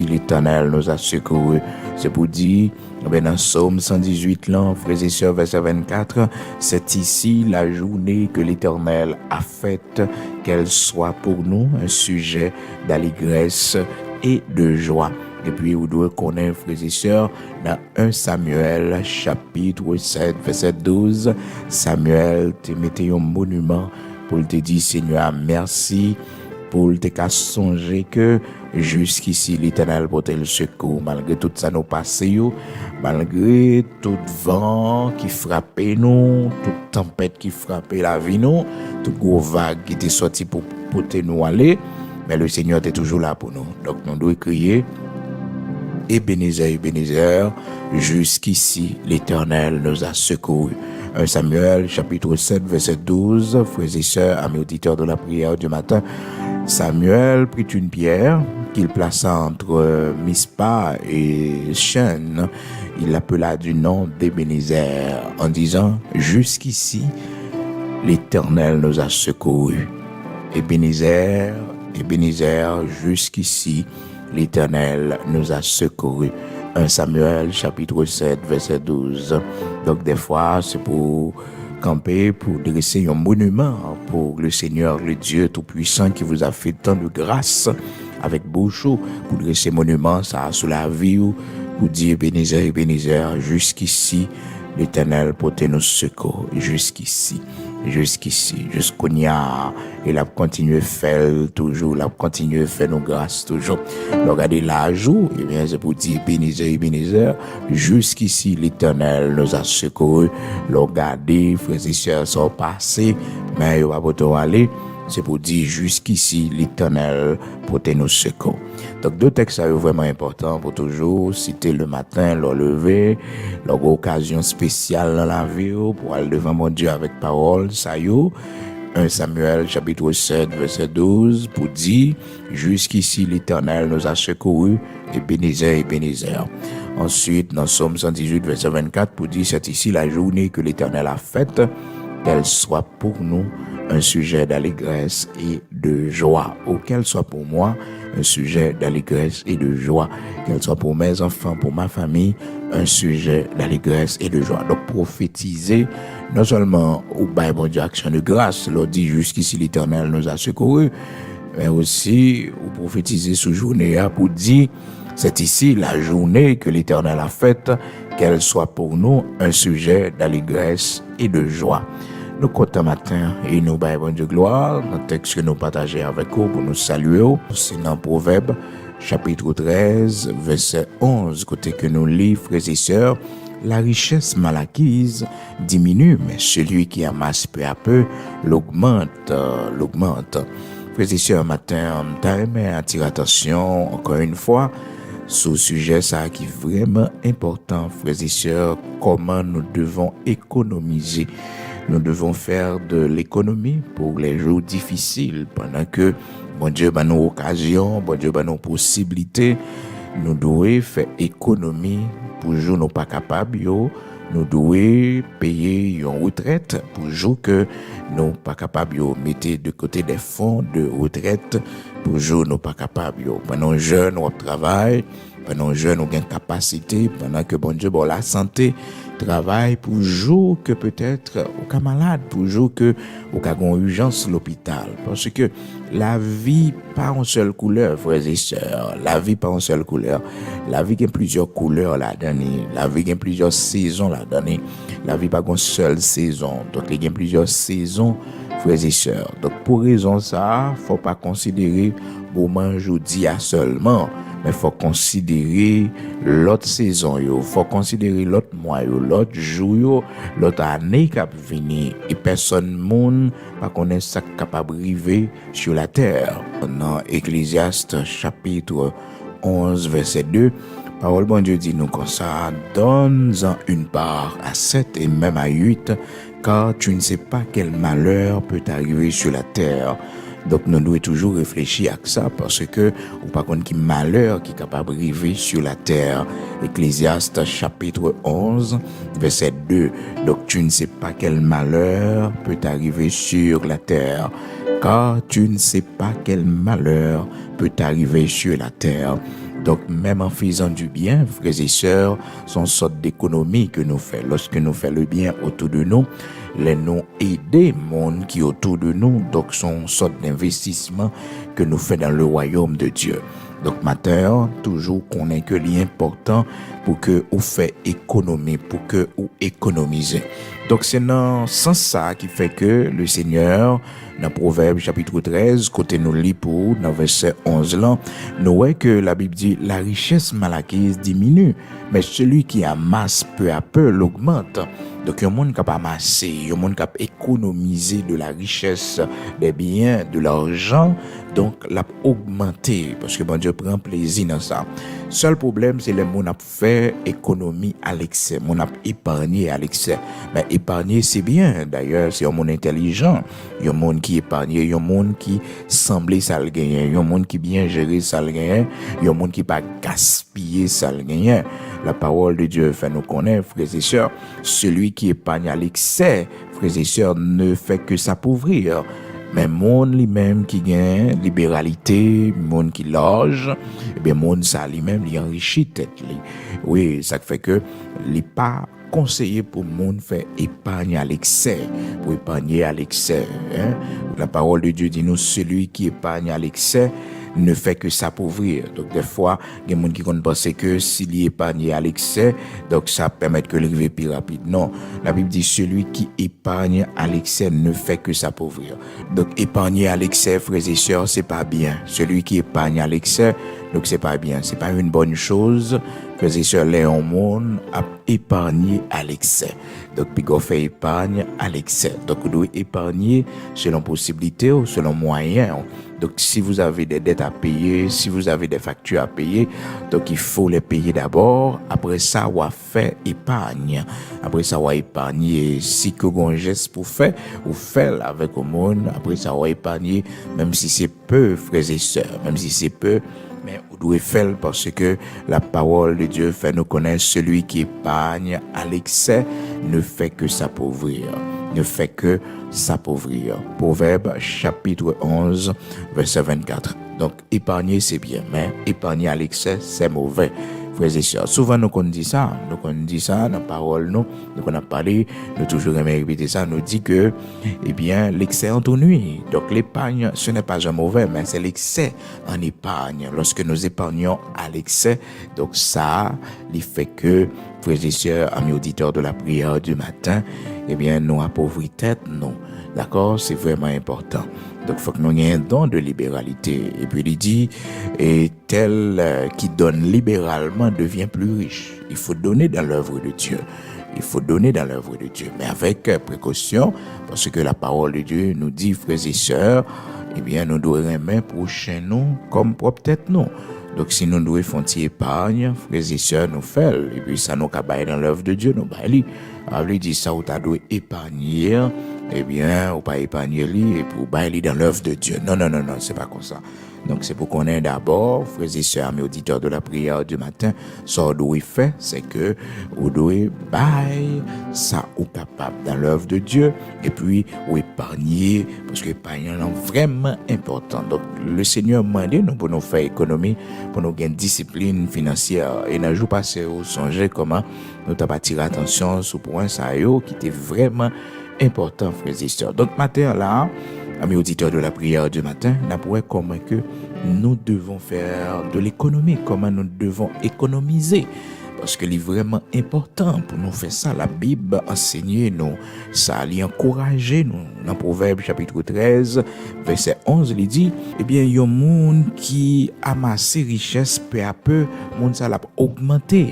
l'Éternel nous a secourus. C'est pour dire, dans Psaume 118, là, frères et sœurs, verset 24, c'est ici la journée que l'Éternel a faite, qu'elle soit pour nous un sujet d'allégresse et de joie. Et puis, vous devez connaître, frères et sœurs, dans 1 Samuel, chapitre 7, verset 12, Samuel te mettait un monument pour te dire, Seigneur, merci, pour te songer que jusqu'ici l'Éternel portait le secours malgré tout ça nous passé, malgré tout vent qui frappait nous, toute tempête qui frappait la vie nous, toute gros vague qui était sorti pour porter nous aller, mais le Seigneur était toujours là pour nous. Donc nous devons crier Ebenezer, Ebenezer, jusqu'ici l'Éternel nous a secourus. 1 Samuel chapitre 7 verset 12, frères et sœurs, amis auditeurs de la prière du matin, Samuel prit une pierre qu'il plaça entre Mispa et Shen. Il l'appela du nom d'Ebenezer en disant, jusqu'ici l'Éternel nous a secourus. Ebenezer, Ebenezer, jusqu'ici l'Éternel nous a secourus. 1 Samuel chapitre 7 verset 12. Donc des fois c'est pour camper, pour dresser un monument pour le Seigneur, le Dieu Tout-Puissant qui vous a fait tant de grâce avec bouche, pour dresser monument ça sous la vie, pour dire Ebenezer, Ebenezer, jusqu'ici l'Éternel portait nos secours, jusqu'ici, jusqu'au nia, il a continué à faire toujours, il a continué à faire nos grâces toujours. Regardez la jour, et bien c'est pour dire Ebenezer, Ebenezer, jusqu'ici l'Éternel nous a secourus. Regardez, frères et sœurs sont passés, mais il va pas aller. C'est pour dire jusqu'ici l'Éternel portait nos secours. Donc deux textes sont vraiment importants pour toujours citer le matin, leur lever, leur occasion spéciale dans la vie pour aller devant mon Dieu avec parole, ça y est. 1 Samuel chapitre 7 verset 12 pour dire jusqu'ici l'Éternel nous a secourus, Ebenezer, Ebenezer. Ensuite dans Psaume 118 verset 24 pour dire c'est ici la journée que l'Éternel a faite, qu'elle soit pour nous un sujet d'allégresse et de joie, ou qu'elle soit pour moi un sujet d'allégresse et de joie, qu'elle soit pour mes enfants, pour ma famille, un sujet d'allégresse et de joie. Donc prophétiser, non seulement au bail bon Dieu action de grâce, l'on dit jusqu'ici l'Éternel nous a secourus, mais aussi ou prophétiser sous journée pour dire c'est ici la journée que l'Éternel a faite, qu'elle soit pour nous un sujet d'allégresse et de joie. Nous comptons matin et nous baillons bon Dieu gloire. Notre texte que nous partageons avec vous pour nous saluer, c'est dans Proverbe chapitre 13 verset 11, côté que nous lisons, frères et sœurs, la richesse mal acquise diminue, mais celui qui amasse peu à peu l'augmente. Frères et sœurs, matin, on attire attention encore une fois sur le sujet ça qui est vraiment important, frères et sœurs, comment nous devons économiser. Nous devons faire de l'économie pour les jours difficiles pendant que bon Dieu a nos occasions, bon Dieu a nos possibilités. Nous devons faire économie pour jour nous pas capables, nous devons payer une retraite pour jour que nous pas capables, mettre de côté des fonds de retraite pour jour nous pas capables. Pendant jeunes on travaille, pendant jeunes on gagne capacité, pendant que bon Dieu la santé travail pour jour que peut-être au cas malade, pour jour que au cas gon urgence l'hôpital, parce que la vie pas en seule couleur, frères et sœurs, la vie pas en seule couleur, la vie a plusieurs couleurs là-dedans, la vie a plusieurs saisons là-dedans, la vie pas en seule saison, donc il y a plusieurs saisons, frères et sœurs. Donc pour raison ça, faut pas considérer moment aujourd'hui seulement, mais faut considérer l'autre saison, faut considérer l'autre mois, l'autre jour, l'autre année qui va venir. Et personne monde pas connaît ça capable arriver sur la terre. Dans Ecclésiaste chapitre 11 verset 2, parole bon Dieu dit nous comme ça, donne-en une part à 7 et même à 8, car tu ne sais pas quel malheur peut arriver sur la terre. Donc nous devons toujours réfléchir à ça parce que ou pas contre qui malheur qui est capable d'arriver sur la terre. Ecclésiaste chapitre 11 verset 2. Donc tu ne sais pas quel malheur peut arriver sur la terre, car tu ne sais pas quel malheur peut arriver sur la terre. Donc, même en faisant du bien, frères et sœurs, sont sorte d'économie que nous faisons. Lorsque nous faisons le bien autour de nous, les nous aider monde qui est autour de nous, donc sont sorte d'investissement que nous faisons dans le royaume de Dieu. Donc, matin, toujours qu'on est que l'important pour que vous fait économie, pour que vous économisez. Donc, c'est dans ce sens ça qui fait que le Seigneur, dans Proverbe chapitre 13, côté nous lit pour, dans verset 11 là, nous voyons que la Bible dit, la richesse mal acquise diminue, mais celui qui amasse peu à peu l'augmente. Donc, il y a un monde qui a amassé, il y a un monde qui a économisé de la richesse, des biens, de l'argent, donc l'a augmenté, parce que bon Dieu prend plaisir dans ça. Seul problème, c'est les gens qui fait économie à l'excès, mon a épargné à l'excès. Mais épargner, c'est bien. D'ailleurs, c'est un monde intelligent. Il y a un monde qui épargne, il y a un monde qui semblait ça le gagner, il y a un monde qui bien géré ça le gagner, il y a un monde qui pas gaspiller ça le gagner. La parole de Dieu fait nous connaître, frères et sœurs, celui qui épargne à l'excès, frères et sœurs, ne fait que s'appauvrir. Mais monde lui-même qui gagne libéralité, monde qui loge, eh bien monde ça lui-même il enrichit tête lui. Oui, ça fait que il pas conseillé pour monde faire épargne à l'excès, pour épargner à l'excès, hein? La parole de Dieu dit nous celui qui épargne à l'excès ne fait que s'appauvrir. Donc des fois, il y a des gens qui pensent que s'il épargne à l'excès, donc ça permet que l'arrivée plus rapide. Non, la Bible dit celui qui épargne à l'excès ne fait que s'appauvrir. Donc épargner à l'excès, frères et sœurs, c'est pas bien. Celui qui épargne à l'excès, donc c'est pas bien, c'est pas une bonne chose. Frères et sœurs, les monde a épargné à l'excès. Donc puis on fait épargne à l'excès. Donc on doit épargner selon possibilité ou selon moyen. Donc, si vous avez des dettes à payer, si vous avez des factures à payer, donc il faut les payer d'abord. Après ça, on va faire épargne. Après ça, on va épargner. Si que vous avez un geste pour faire, vous faites avec le monde. Après ça, on va épargner, même si c'est peu, frères et sœurs, même si c'est peu. Mais vous devez faire parce que la parole de Dieu fait nous connaître celui qui épargne à l'excès ne fait que s'appauvrir. Ne fait que s'appauvrir. Proverbe chapitre 11, verset 24. Donc, épargner c'est bien, mais épargner à l'excès c'est mauvais. Frères et sœurs, souvent nous on dit ça dans la parole, nous on a parlé, nous toujours aimé répéter ça, nous dit que, eh bien, l'excès ennuie. Donc l'épargne, ce n'est pas un mauvais, mais c'est l'excès en épargne. Lorsque nous épargnons à l'excès, donc ça, il fait que, frères et sœurs, amis auditeurs de la prière du matin, eh bien, nous appauvrit tête, non. D'accord? C'est vraiment important. Donc, il faut que nous ayons un don de libéralité. Et puis, il dit, et tel qui donne libéralement devient plus riche. Il faut donner dans l'œuvre de Dieu. Il faut donner dans l'œuvre de Dieu, mais avec précaution, parce que la parole de Dieu nous dit, frères et sœurs, eh bien, nous devons aimer prochain nous comme propre tête nous. Donc, si nous devons faire une épargne, frères et sœurs, nous faisons, et puis ça nous cabaye dans l'œuvre de Dieu, nous baillons. Alors, il dit ça, ou t'as dû épargner, eh bien, ou pas épargner lui, et pour bailler dans l'œuvre de Dieu. Non, c'est pas comme ça. Donc, c'est pour qu'on ait d'abord, frères et sœurs, mes auditeurs de la prière du matin, ça, on doit faire, c'est que, on doit bailler ça, ou capable dans l'œuvre de Dieu, et puis, ou épargner, parce que épargner est vraiment important. Donc, le Seigneur m'a dit, nous, pour nous faire économie, pour nous gagner discipline financière, et dans le jour passé, vous songez comment nous t'avons attiré attention sur point ça, qui était vraiment important, frères et sœurs. Donc, matin, là, amis auditeurs de la prière du matin, nous pourrons comment que nous devons faire de l'économie, comment nous devons économiser. Parce que c'est vraiment important pour nous faire ça. La Bible enseigne nous, ça lui encourage nous. Dans Proverbe chapitre 13, verset 11, il dit, eh bien, il y a un monde qui amasse richesse peu à peu, monde ça l'a augmenté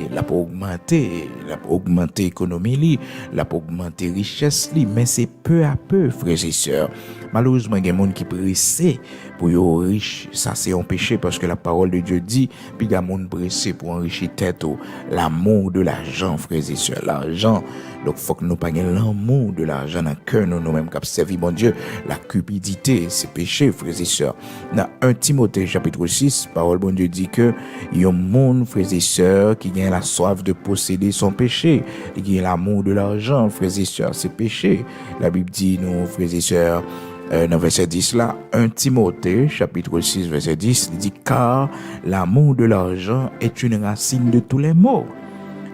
l'économie, l'a augmenté richesse, mais c'est peu à peu, frères et sœurs. Malheureusement, il y a des gens qui pressés pour être riches. Ça, c'est un péché parce que la parole de Dieu dit, puis il y a des gens pressés pour enrichir tête. L'amour de l'argent, frères et sœurs, l'argent. Donc, il faut que nous ne pas l'amour de l'argent dans le cœur, nous-mêmes, qui servi mon Dieu. La cupidité, c'est péché, frères et sœurs. Dans 1 Timothée, chapitre 6, parole de Dieu dit que il y a un monde, frères et sœurs, qui a la soif de posséder son péché. Il y a l'amour de l'argent, frères et sœurs, c'est péché. La Bible dit, nous, frères et sœurs, dans verset 10 là, 1 Timothée, chapitre 6, verset 10, il dit « Car l'amour de l'argent est une racine de tous les maux.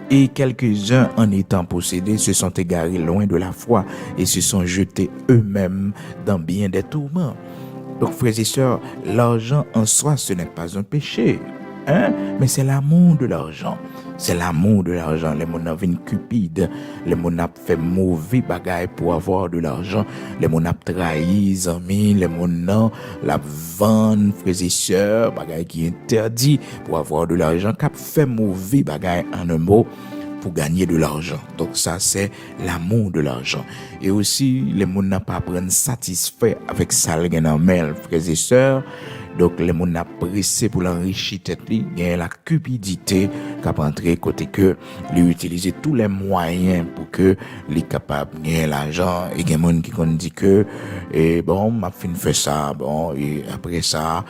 Et quelques-uns, en étant possédés, se sont égarés loin de la foi et se sont jetés eux-mêmes dans bien des tourments. » Donc, frères et sœurs, l'argent en soi, ce n'est pas un péché. Mais c'est l'amour de l'argent. C'est l'amour de l'argent. Les gens viennent cupides. Les gens fait mauvais bagaille pour avoir de l'argent. Les gens trahi les amis. Les gens la vendent, frères et sœurs, bagaille qui est interdit pour avoir de l'argent. Cap fait mauvais bagaille en un mot pour gagner de l'argent. Donc ça, c'est l'amour de l'argent. Et aussi, les gens n'ont pas prendre satisfait avec ça, frères et sœurs. Donc, les gens n'a pressé pour l'enrichir tête, il y a la cupidité qui a entré côté que lui utiliser tous les moyens pour que les capable de gagner l'argent. Et il y a des gens qui dit que, bon, m'a fin fait ça, bon, et après ça,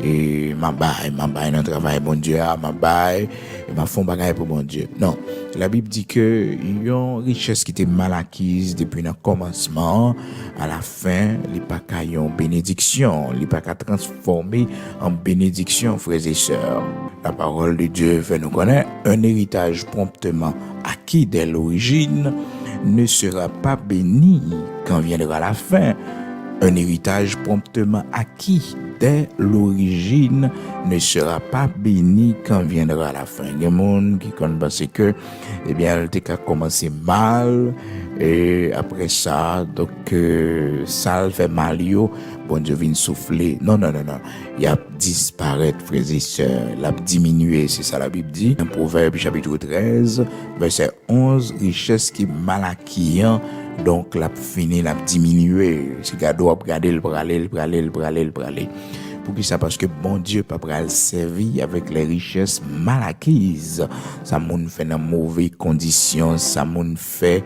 et m'a bail dans le travail, bon Dieu, m'a bail, et m'a font bagaille pour bon Dieu. Non. La Bible dit que, il y a une richesse qui était mal acquise depuis le commencement, à la fin, les pas qu'à une bénédiction, les pas qu'à transformer en bénédiction, frères et sœurs. La parole de Dieu fait nous connaître un héritage promptement acquis dès l'origine ne sera pas béni quand viendra la fin. Un héritage promptement acquis dès l'origine ne sera pas béni quand viendra la fin. Il y a des gens qui pensent que, eh bien, elle a commencé mal, et après ça, donc, ça fait mal, bon Dieu vient souffler. Non. Il a disparaître, frères et sœurs. Il a diminué, c'est ça la Bible dit. Dans Proverbe chapitre 13, verset 11, richesse qui mal acquis, donc l'a fini, l'a diminué. Si gado a regarder le braler. Pour qui ça? Parce que bon Dieu pas pral servir avec les richesses mal acquises. Ça moun fait dans mauvaises conditions, ça moun fait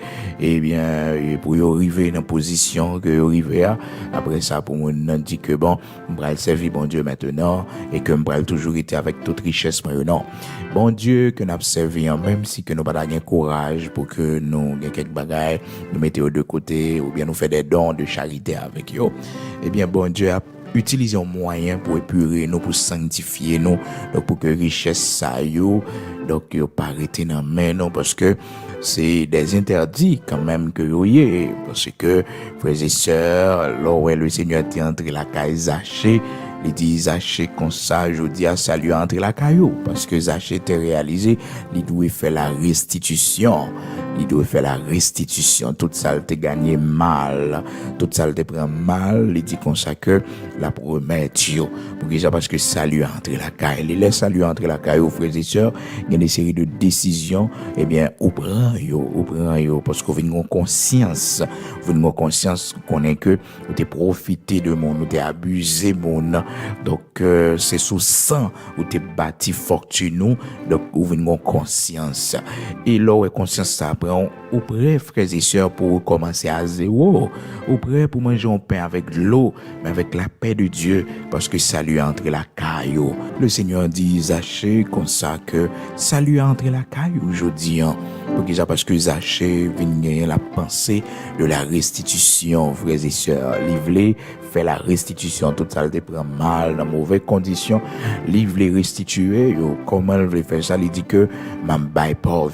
pour y arriver dans position que y arriver. Après ça pour moun dit que bon, pral servir bon Dieu maintenant et que pral toujours été avec toute richesse non. Bon Dieu que n'a servi même si que nous pas gain courage pour que nous gain quelques bagages, nous mettre de côté ou bien nous faire des dons de charité avec eux. Eh bien bon Dieu a utiliser un moyen pour épurer nous, pour sanctifier nous, donc pour que richesse ça yo, donc yo pas arrêter dans main non, parce que c'est des interdits quand même que yo y est, parce que frères et sœurs, là où le Seigneur est entré la caille Zachée, il dit Zachée comme ça, je dis à ça lui entre la caillou, parce que Zachée était réalisé, il doit faire la restitution. Toute ça te gagné mal, toute ça te prend mal, il dit comme ça que la promesse pour que ça parce que ça lui entre la caille, il laisse ça lui entre la caille aux frères et sœurs, il y a des séries de décisions, eh bien ou prend yo parce que vous avez une conscience qu'on est que vous t'es profité de mon, vous t'es abusé mon, donc c'est sous sang vous t'es bâti fortune, donc vous avez une conscience et là conscience ça ou prêt, frères et sœurs, pour commencer à zéro, ou prêt pour manger un pain avec l'eau, mais avec la paix de Dieu, parce que ça lui entre la caillou. Le Seigneur dit, Zachée, comme ça, que ça lui entre la caillou aujourd'hui, parce que Zachée vient gagner la pensée de la restitution, frères et sœurs, livré, fait la restitution, tout ça, il prend mal, dans mauvaises conditions, livre les restituer, comment il veut faire ça, il dit que, ma baille pauvre,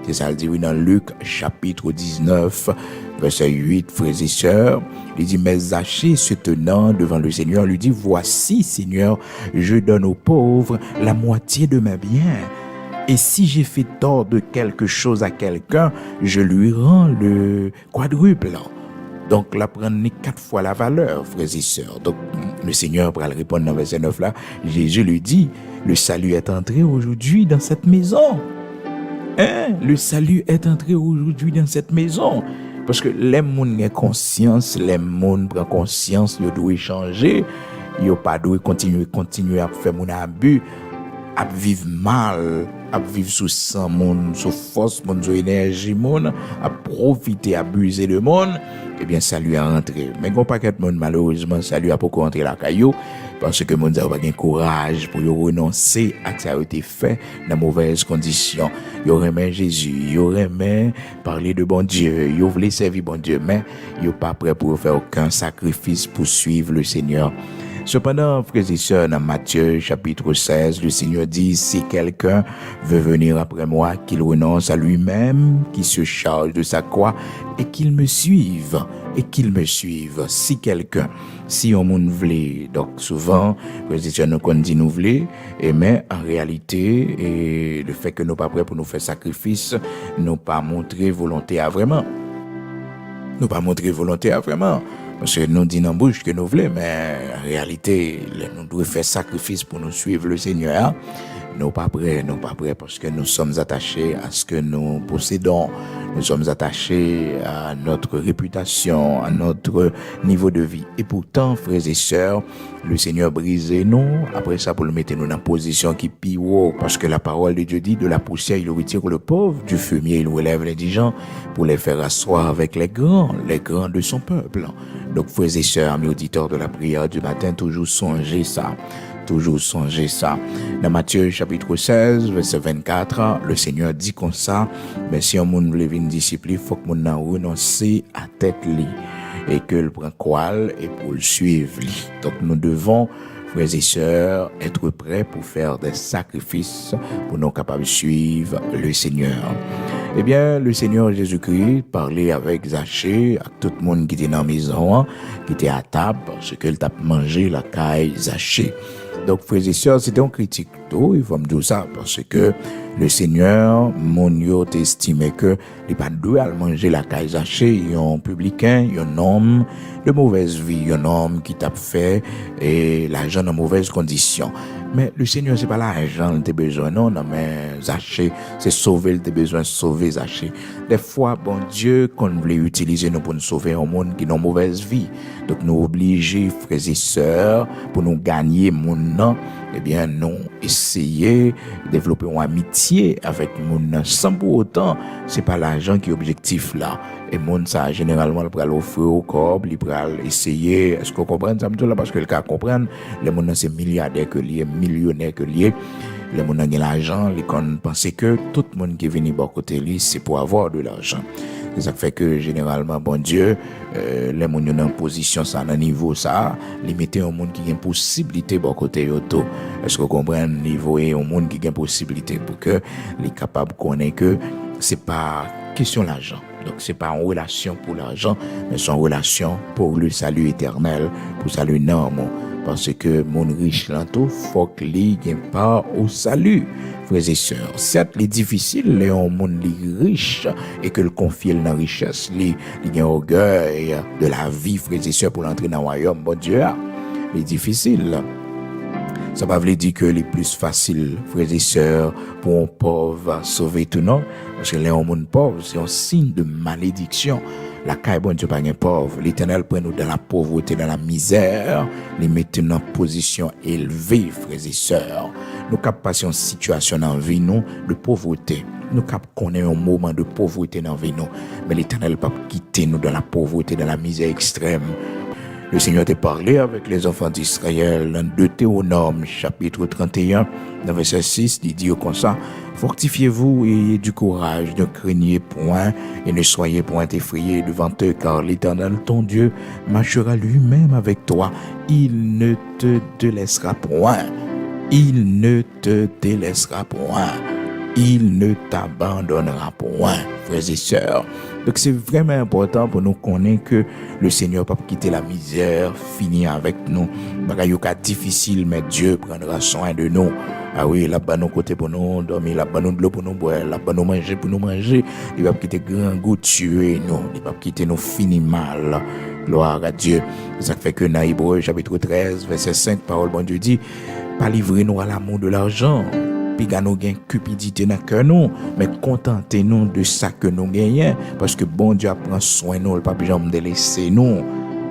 c'est ça, il dit oui dans Luc chapitre 19, verset 8, frères et sœurs. Il dit, mais Zachée se tenant devant le Seigneur, lui dit, voici, Seigneur, je donne aux pauvres la moitié de mes biens. Et si j'ai fait tort de quelque chose à quelqu'un, je lui rends le quadruple. Donc, la prendre 4 fois la valeur, frères et sœurs. Donc, le Seigneur, pour répondre dans verset 9 là, Jésus lui dit, le salut est entré aujourd'hui dans cette maison. Le salut est entré aujourd'hui dans cette maison. Parce que les gens ont conscience, les gens prennent conscience, ils doivent changer, ils ne pas continuer à faire mon abus, à vivre mal, à vivre sous sang, sous force, sous énergie, à profiter, à abuser de monde. Eh bien, ça lui a rentré. Mais quand pas de monde, malheureusement, ça lui a pas rentré la caillou. parce que moun sa pas gen courage pour yo renoncer à ça a été fait dans mauvaises conditions. Yo remet Jésus, yo remet parler de bon Dieu, yo voulait servir bon Dieu, mais yo pas prêt pour faire aucun sacrifice pour suivre le Seigneur. Cependant, frères et sœurs, dans Matthieu chapitre 16, le Seigneur dit, si quelqu'un veut venir après moi, qu'il renonce à lui-même, qu'il se charge de sa croix et qu'il me suive. Et qu'il me suive. Si quelqu'un, si on moun vle, donc souvent, frères et sœurs, nous qu'on dit nous vle, mais en réalité, et le fait que nous pas prêts pour nous faire sacrifice, nous pas montrer volonté à vraiment. Nous pas montrer volonté à vraiment. Parce que nous disons en bouche que nous voulons, mais en réalité, nous devons faire sacrifice pour nous suivre le Seigneur. Nous pas prêts parce que nous sommes attachés à ce que nous possédons. Nous sommes attachés à notre réputation, à notre niveau de vie. Et pourtant, frères et sœurs, le Seigneur brisait nous. Après ça, pour le mettre nous dans une position qui pire. Parce que la parole de Dieu dit, de la poussière, il retire le pauvre. Du fumier, il relève les indigents pour les faire asseoir avec les grands de son peuple. Donc, frères et sœurs, amis auditeurs de la prière du matin, toujours songez ça. Dans Matthieu chapitre 16, verset 24, le Seigneur dit comme ça, mais si on moun veut venir disciple, il faut que moun nan renonce à tête li et que le prend quoi et pour le suivre li. Donc nous devons, frères et sœurs, être prêts pour faire des sacrifices pour nous capables de suivre le Seigneur. Eh bien, le Seigneur Jésus-Christ parlait avec Zachée, avec tout le monde qui était dans la maison, qui était à table, parce qu'il t'a mangé la caille Zachée. Donc, frères et sœurs, c'était un critique tout, il faut me dire ça, parce que le Seigneur, mon yo, estimé que il pas doué à manger la caille Zachée, un publicain, un homme de mauvaise vie, un homme qui t'a fait et l'argent en mauvaise condition. Mais le Seigneur, c'est pas l'argent que tu as besoin, non, mais Zachée, c'est sauver, tu as besoin de sauver Zachée. Des fois, bon Dieu, qu'on voulait utiliser nous pour nous sauver un monde qui est en mauvaise vie. Donc, nous obligés, frères et sœurs, pour nous gagner mon nom, eh bien, nous essayer de développer une amitié avec mon nom. Sans pour autant, c'est pas l'argent qui est objectif là. Et mon ça, généralement, il peut l'offrir au corps, il peut essayer. Est-ce qu'on comprend ça? Parce que le cas comprendre, les gens c'est milliardaires que lié, millionnaires que lié. Les gens ont l'argent, les gens pensent que tout le monde qui est venu de côté lui, c'est pour avoir de l'argent. C'est ça qui fait que généralement, bon Dieu, les gens ont en position, ça, à un niveau, ça, limiter un monde qui a une possibilité de côté auto. Est-ce que vous comprenez le niveau et un monde qui a une possibilité pour que les capables connaissent que c'est pas question l'argent. Donc, c'est pas en relation pour l'argent, mais c'est en relation pour le salut éternel, pour le salut normal. Parce que mon riche l'entour, faut qu'il y ait pas au salut, frères et sœurs. Certes, c'est difficile, les monde riche, et que le confie dans la richesse, il y a un orgueil de la vie, frères et sœurs, pour l'entrer dans le royaume, bon Dieu, c'est difficile. Ça ne veut pas dire que les plus faciles, frères et sœurs, pour un pauvre sauver tout non. Parce que les hommes pauvres, c'est un signe de malédiction. La caille, bon Dieu, pas un pauvre. L'Éternel prend nous dans la pauvreté, dans la misère, les mettre dans une position élevée, frères et sœurs. Nous cap passer une situation dans la vie, nous, de pauvreté. Nous cap connaître un moment de pauvreté dans la vie, nous. Mais l'Éternel pas quitter nous dans la pauvreté, dans la misère extrême. Le Seigneur t'a parlé avec les enfants d'Israël dans Deutéronome, chapitre 31, dans verset 6, il dit comme ça, fortifiez-vous et ayez du courage, ne craignez point et ne soyez point effrayés devant eux, car l'Éternel, ton Dieu, marchera lui-même avec toi. Il ne te délaissera point. Il ne te délaissera point. Il ne t'abandonnera point, frères et sœurs. Donc c'est vraiment important pour nous connaître que le Seigneur va pas quitter la misère, finir avec nous. Bagaille difficile, mais Dieu prendra soin de nous. Ah oui, là-bas nous côté pour nous dormir, là-bas nous de l'eau pour nous boire, là-bas nous manger pour nous manger. Il va pas quitter grand goût tuer nous, il va pas quitter nous finir mal. Gloire à Dieu. Ça fait que dans Hébreux chapitre 13 verset 5, parole bon Dieu dit, pas livrer nous à l'amour de l'argent. Puis nous gain cupidité dans cœur nous, mais contentez-nous de ça que nous gagnons parce que bon Dieu prend soin de nous, le pas jamais délaisser nous.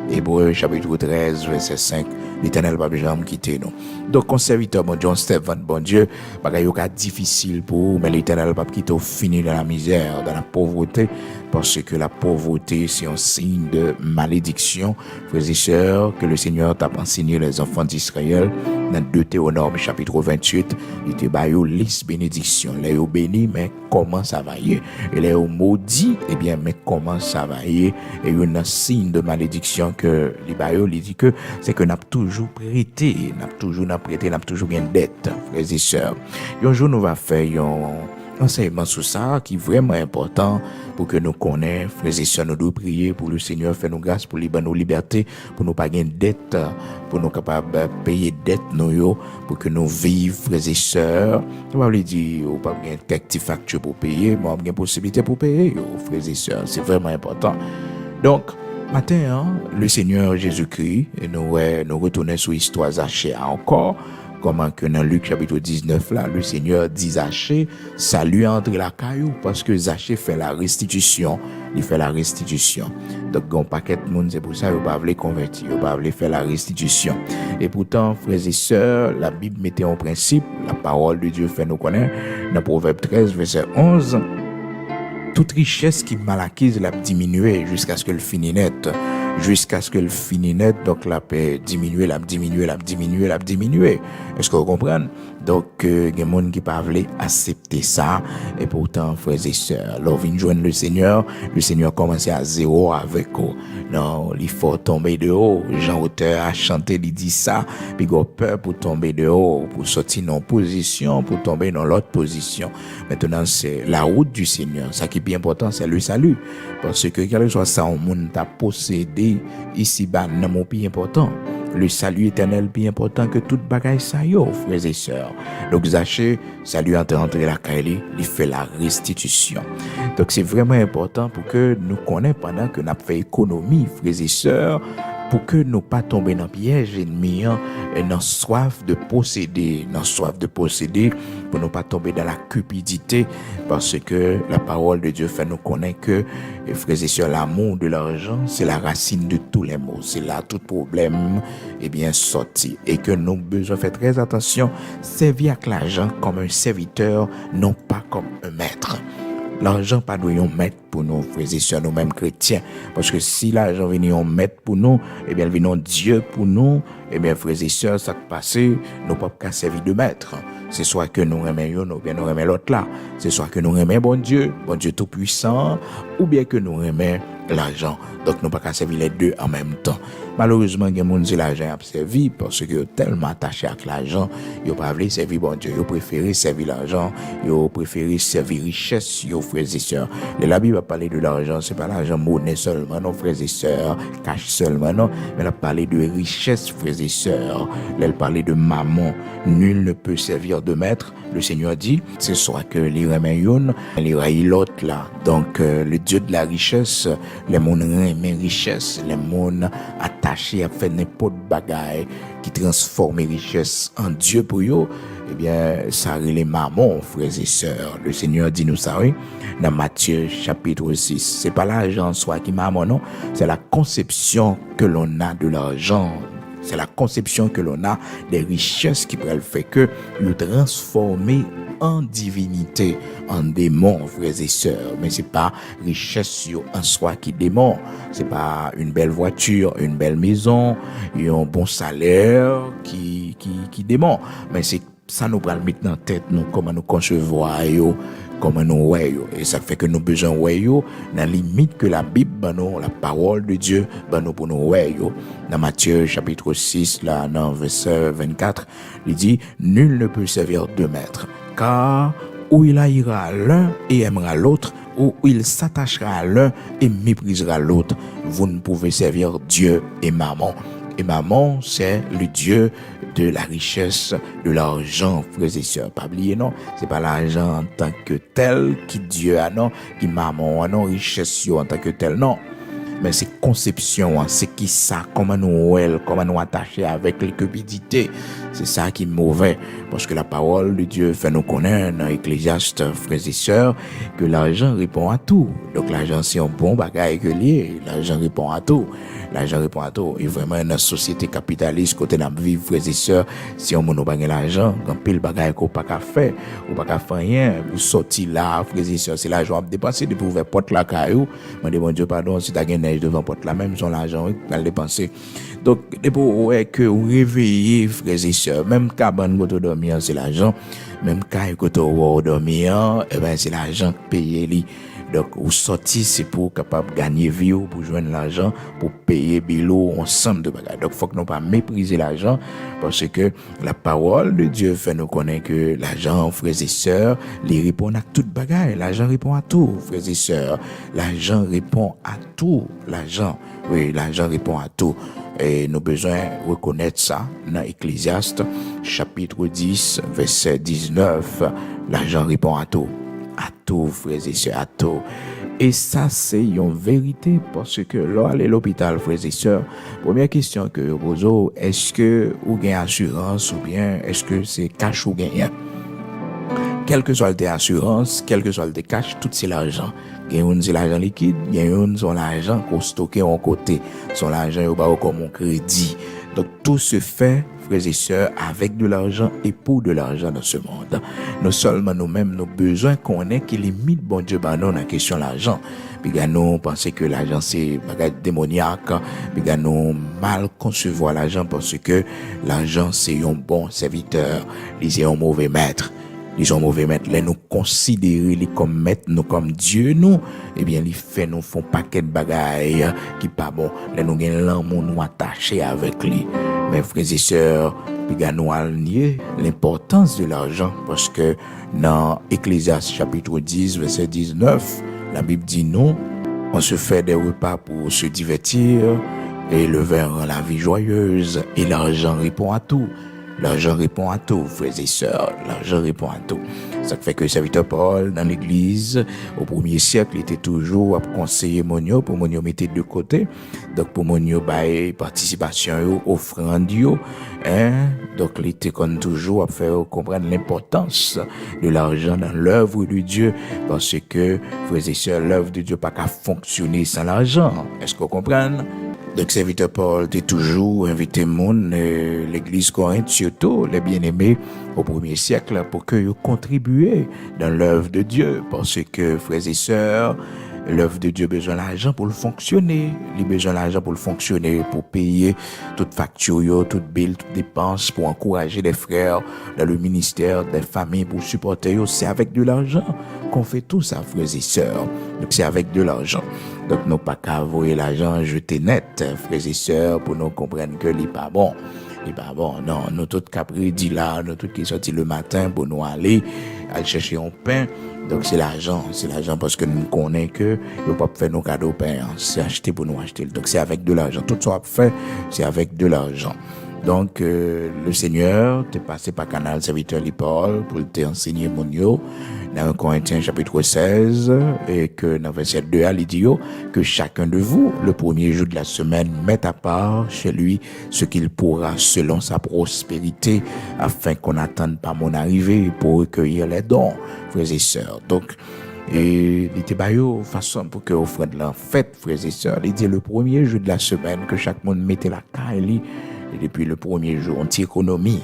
Hébreux chapitre 13 verset 5, l'Éternel pas jamais quitter nous. Donc conservateur bon John Stephen bon Dieu, bagaille difficile pour vous, mais l'Éternel pas quitter au fini dans la misère, dans la pauvreté, parce que la pauvreté, c'est un signe de malédiction. Frères et sœurs, que le Seigneur t'a enseigné les enfants d'Israël, dans Deutéronome chapitre 28, il te bat yo liste bénédiction. Les yo béni, mais comment ça va y est? Et les yo maudit, eh bien, mais comment ça va y est? Et il y a un signe de malédiction que les bayo, il dit que c'est que n'a toujours prêté, n'a toujours bien dette, frères et sœurs. Un jour, nous va faire un enseignement sur ça qui est vraiment important pour que nous connaissions, frères et sœurs, nous devons prier pour le Seigneur, faire nos grâces, pour libérer nos libertés, pour nous pas gagner dette, pour nous capables de payer dette, nous, pour que nous vivions, frères et sœurs. On va lui dire, on pas gagner de facture pour payer, mais on a une possibilité pour payer, frères et sœurs. C'est vraiment important. Donc, matin, le Seigneur Jésus-Christ, nous retournons sur l'histoire Zachée encore. Comment que dans Luc chapitre 19 là, le Seigneur dit Zachée, salut entre la caillou, parce que Zachée fait la restitution. Il fait la restitution. Donc, un paquet de monde, c'est pour ça qu'il ne veut pas convertir, il ne veut pas faire la restitution. Et pourtant, frères et sœurs, la Bible mettait en principe, la parole de Dieu fait nous connaître, dans Proverbe 13, verset 11, toute richesse qui mal acquise l'a diminué jusqu'à ce que le finisse net. Jusqu'à ce que le finisse net, donc la paix diminuer. Est-ce que vous comprenez? Donc, il y a des gens qui ne peuvent pas accepter ça. Et pourtant, frères et sœurs, leur vient joindre le Seigneur commence à zéro avec eux. Non, il faut tomber de haut. Jean Auteur a chanté, il dit ça. Puis il a peur pour tomber de haut, pour sortir dans une position, pour tomber dans l'autre position. Maintenant, c'est la route du Seigneur. Ça qui est bien important, c'est le salut. Parce que, quel que soit ça, au monde t'a possédé ici-bas, non, mon plus important. Le salut éternel bien important que toute bagaille ça yo, frères et sœurs. Donc Zachée, salut entrer la caille, il fait la restitution. Donc c'est vraiment important pour que nous connaissions pendant que nous avons fait économie, frères et sœurs, pour que nous pas tomber dans le piège ennemi, dans soif de posséder, pour ne pas tomber dans la cupidité, parce que la parole de Dieu fait nous connaître que, frères et sœurs, l'amour de l'argent, c'est la racine de tous les maux, c'est là tout problème est bien sorti, et que nous besoin faire très attention, servir avec l'argent comme un serviteur, non pas comme un maître. L'argent pas doit y mettre pour nous, frères et sœurs, nous-mêmes chrétiens. Parce que si l'argent vient y mettre pour nous, eh bien, il vient Dieu pour nous, eh bien, frères et sœurs, ça qui passe, nous ne pouvons pas servir de maître. C'est soit que nous aimons nous, ou bien nous aimons l'autre là. C'est soit que nous aimons bon Dieu tout-puissant, ou bien que nous aimons l'argent. Donc, nous ne pouvons pas servir les deux en même temps. Malheureusement, il y a des gens qui l'argent a servi parce qu'ils sont tellement attachés à l'argent, ils ne peuvent pas servir bon Dieu. Ils préfèrent servir l'argent, ils préfèrent servir richesse, frères et sœurs. La Bible a parlé de l'argent, ce n'est pas l'argent monnaie seulement, non, frères et sœurs, cash seulement, non, mais elle a parlé de richesse, frères et sœurs. Elle a parlé de mammon. Nul ne peut servir de maître. Le Seigneur dit, c'est soit que les remeillons, les raillent l'autre là. Donc, le Dieu de la richesse, les mondes remet richesse, les mondes attachés à faire n'importe bagaille qui transforme les richesses en Dieu pour eux, eh bien, ça les mammons, frères et sœurs. Le Seigneur dit nous ça, oui, dans Matthieu chapitre 6. C'est pas l'argent en soi qui mammon, non. C'est la conception que l'on a de l'argent. C'est la conception que l'on a des richesses qui peuvent faire que nous transformer en divinité, en démon, frères et sœurs. Mais c'est pas richesse en soi qui démon. C'est pas une belle voiture, une belle maison, et un bon salaire qui démon. Mais c'est ça nous prend mettre dans la tête, nous, comment nous concevoir, comment nous voyons. Et ça fait que nous besoin voyons dans la limite que la Bible, la parole de Dieu, nous pour nous voyons. Dans Matthieu chapitre 6, là, dans verset 24, il dit, nul ne peut servir deux maîtres, car où il haïra l'un et aimera l'autre, ou il s'attachera à l'un et méprisera l'autre. Vous ne pouvez servir Dieu et mammon. Et mammon, c'est le Dieu de la richesse, de l'argent, frères et sœurs. Pas oublier, non. C'est pas l'argent en tant que tel qui Dieu a, non. Qui mammon a, non. Richesse en tant que tel, non. Mais c'est conception, c'est qui ça, comment nous attacher avec les cupidités. C'est ça qui est mauvais. Parce que la parole de Dieu fait nous connaître dans Ecclésiaste, frères et sœurs, que l'argent répond à tout. Donc l'argent, c'est un bon bagage que lié. L'argent répond à tout. L'argent répond à tout. Et vraiment, dans la société capitaliste, côté de vivre, frères et sœurs, si on n'a pas l'argent, quand pile bagage qu'on pas qu'à faire, ou pas qu'à faire rien, vous sortez là, frères et sœurs, c'est l'argent à dépenser, de pouvoir porter la caillou. Mais bon Dieu, pardon, si tu as gagné neige devant porte la même, son l'argent, à le dépenser. Donc, pour que vous réveillez, frères et sœurs, même cabane que vous dormir, c'est l'argent. Même quand vous dormir, eh ben, c'est l'argent payé li. Donc, vous sortez, c'est pour capable gagner vie, pour joindre l'argent, pour payer bilot, ensemble de bagages. Donc, faut que nous pas mépriser l'argent, parce que la parole de Dieu fait nous connaître que l'argent, frères et sœurs, il répond à tout bagage. L'argent répond à tout, frères et sœurs. L'argent répond à tout. L'argent répond à tout. Et nous avons besoin de reconnaître ça dans Ecclésiaste, chapitre 10, verset 19. L'argent répond à tout. À tout, frères et sœurs, à tout. Et ça, c'est une vérité parce que là, aller à l'hôpital, frères et sœurs, première question que je pose, est-ce que vous avez assurance ou bien est-ce que c'est cash ou gagnant? Quel que soit l'assurance, quel que soit le cash, tout c'est l'argent. Il y a une c'est l'argent liquide, il y a une c'est l'argent qu'on stocke en côté, son l'argent au bas comme un crédit. Donc tout se fait, frères et sœurs, avec de l'argent et pour de l'argent dans ce monde. Nous seulement nous-mêmes, nos besoins qu'on ait qui limite bon Dieu dans la question de l'argent. Puis nous penser que l'argent c'est bagage démoniaque, puis nous mal concevoir l'argent parce que l'argent c'est un bon serviteur, c'est un mauvais maître. Ils sont mauvais maîtres, les nous considérer les comme maîtres, nous comme Dieu nous, eh bien ils fait nous font paquet de bagailles qui pas bon. Les nous gagne l'amour nous attaché avec lui. Mes frères et sœurs, puis nous nier l'importance de l'argent parce que dans Ecclésiaste chapitre 10 verset 19, la Bible dit non, on se fait des repas pour se divertir et le vin rend la vie joyeuse et l'argent répond à tout. L'argent répond à tout, frères et sœurs. L'argent répond à tout. Ça fait que le serviteur Paul, dans l'église, au premier siècle, il était toujours à conseiller Monio, pour Monio mettre de côté. Donc, pour Monio, participation, offrande, Donc, il était comme toujours à faire comprendre l'importance de l'argent dans l'œuvre de Dieu. Parce que, frères et sœurs, l'œuvre de Dieu n'a pas qu'à fonctionner sans l'argent. Est-ce qu'on comprend? Donc, serviteur Paul était toujours invité monde, l'église Corinthe, surtout les bien-aimés au premier siècle, pour qu'ils contribuent dans l'œuvre de Dieu. Parce que, frères et sœurs, l'œuvre de Dieu a besoin d'argent pour le fonctionner. Il a besoin d'argent pour le fonctionner, pour payer toute facture, toute bill, toute dépense, pour encourager les frères dans le ministère, des familles, pour supporter. C'est avec de l'argent qu'on fait tout ça, frères et sœurs. Donc, c'est avec de l'argent. Donc, nous pas qu'à envoyer l'argent jeter net, frères et sœurs, pour nous comprendre que n'est pas bon. Il pas bon. Non, nous tous qui dit là, nous tous qui sortis le matin pour nous aller chercher un pain. Donc, c'est l'argent parce que nous connaissons que nous pas faire nos cadeaux pain. C'est acheter pour nous acheter. Donc, c'est avec de l'argent. Tout ce qu'on fait, c'est avec de l'argent. Donc, le Seigneur t'est passé par canal serviteur Paul pour t'enseigner mon yo. Dans Corinthiens chapitre 16, et que dans verset 2, il dit que chacun de vous, le premier jour de la semaine, mette à part chez lui ce qu'il pourra selon sa prospérité, afin qu'on n'attende pas mon arrivée pour recueillir les dons, frères et sœurs. Donc, et il était façon pour que offrande la fête, frères et sœurs. Il dit le premier jour de la semaine, que chaque monde mettait la caille. Et depuis le premier jour, on économie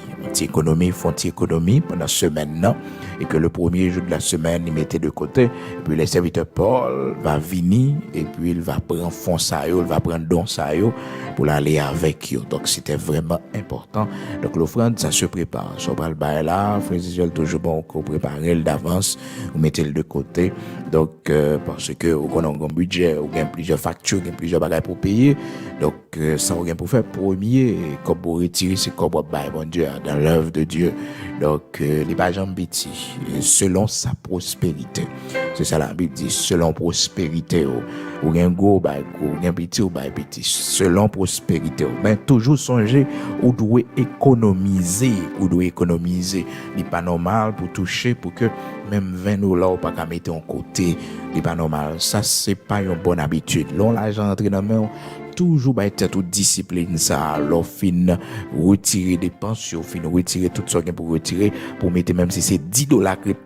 pendant la semaine, non? Et que le premier jour de la semaine, il mettait de côté. Et puis, les serviteurs Paul va venir, et puis il va prendre fond ça, il va prendre don ça, pour aller avec eux. Donc, c'était vraiment important. Donc, l'offrande, ça se prépare. Si on va le bail là, frères et sœurs, toujours bon, qu'on prépare d'avance, vous mettez le de côté. Donc, parce que, on a un budget, on a plusieurs factures, on a plusieurs bagages pour payer. Donc, ça, on a pour faire premier, comme pour retirer, c'est comme pour bail, bon Dieu, dans l'œuvre de Dieu. Donc, les pas jamais selon sa prospérité. C'est ça la Bible dit, selon prospérité. Ou un gros, ou un petit, ou petit. Selon prospérité. Mais toujours songer, ou doit économiser. Il n'est pas normal pour toucher, pour que même 20 $ ou pas qu'à mettre en côté. Il n'est pas normal. Ça, c'est pas une bonne habitude. L'on l'argent entre dans main, toujours ba être toute discipline ça, l'on fin retirer dépenses, fin retirer tout ça pour retirer pour mettre même si c'est $10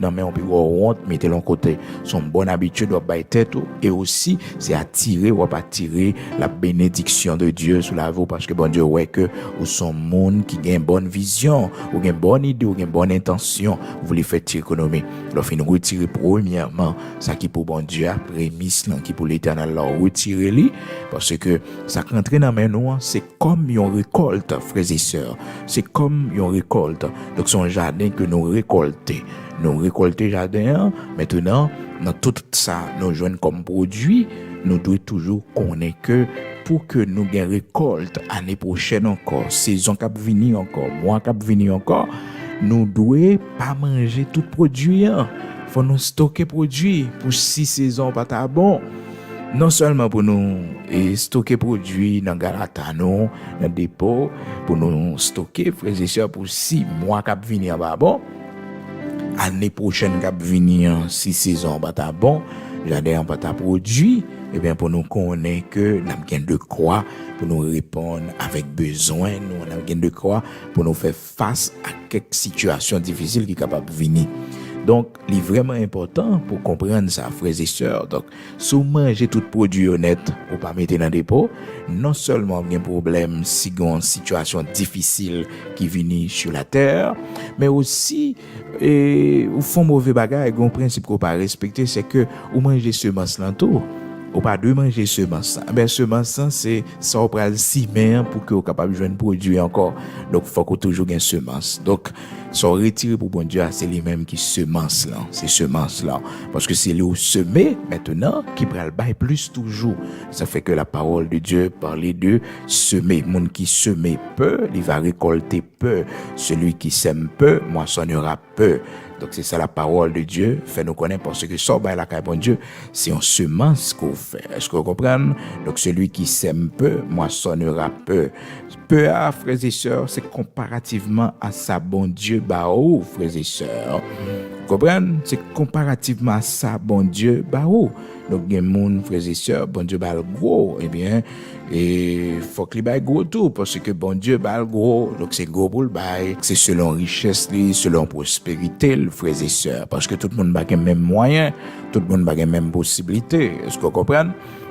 dans mais on peut honte mettre l'on côté. Son bonne habitude doit ba tête et aussi c'est attirer ou pas attirer la bénédiction de Dieu sur la vie parce que bon Dieu ouais que ou son monde qui a une bonne vision, ou une bonne idée, ou une bonne intention, vous les faites économie. L'on fin retirer premièrement ça qui pour bon Dieu après mise qui pour l'éternel là retirer lui parce que ça qui entre dans main nous c'est comme une récolte frères et sœurs, c'est comme une récolte. Donc son jardin que nous récolter jardin maintenant dans tout ça nous joignent comme produit, nous devons toujours connaître que pour que nous gain récolte année prochaine encore, saison qui va venir encore, mois qui va venir encore, nous devons pas manger tout produit. Faut nous stocker produit pour 6 saisons pas ta bon. Non seulement pour nous stocker produit dans Galata non, dans dépôt pour nous stocker frères et sœurs pour 6 mois qui va venir pas bon. Année prochaine qui va venir 6 saisons pas ta bon. Jardin pas ta produit et bien pour nous connaître que nous avons de quoi pour nous répondre avec besoin, nous avons de quoi pour nous faire face à quelques situations difficiles qui sont capables de venir. Donc, il est vraiment important pour comprendre ça, frères et sœurs. Donc, si vous mangez tout produit honnête ou pas mettre dans le dépôt, non seulement il y a un problème si il y a une situation difficile qui vient sur la terre, mais aussi, vous faites mauvais bagage, un principe qu'on pas respecter, c'est que vous mangez semence lento. Ou pas de manger semence. Ben semence c'est ça on prend le ciment pour que vous capable joindre produit encore. Donc faut que toujours gain semence. Donc ça retirer pour bon Dieu c'est les mêmes qui semence là, c'est semence là parce que c'est le semer maintenant qui prend le bail plus toujours. Ça fait que la parole de Dieu parle de semer. Monde qui sème peu, il va récolter peu. Celui qui sème peu, moissonnera peu. Donc c'est ça la parole de Dieu, fait nous connaître parce que ça la caille bon Dieu, c'est une semence qu'on fait. Est-ce que vous comprenez? Donc celui qui sème peu, moissonnera peu. Peu à frères et sœurs, c'est comparativement à ça bon Dieu bao frères et sœurs. Vous comprenez? C'est comparativement à ça bon Dieu bao. Donc il y a monde frères et sœurs, bon Dieu ba gros, eh bien et faut qu'il baille gros tout parce que bon Dieu baille gros, donc c'est gros pour le bail, c'est selon richesse selon prospérité frères et sœurs parce que tout le monde a même moyen, tout le monde a même possibilité. Est-ce que vous comprenez?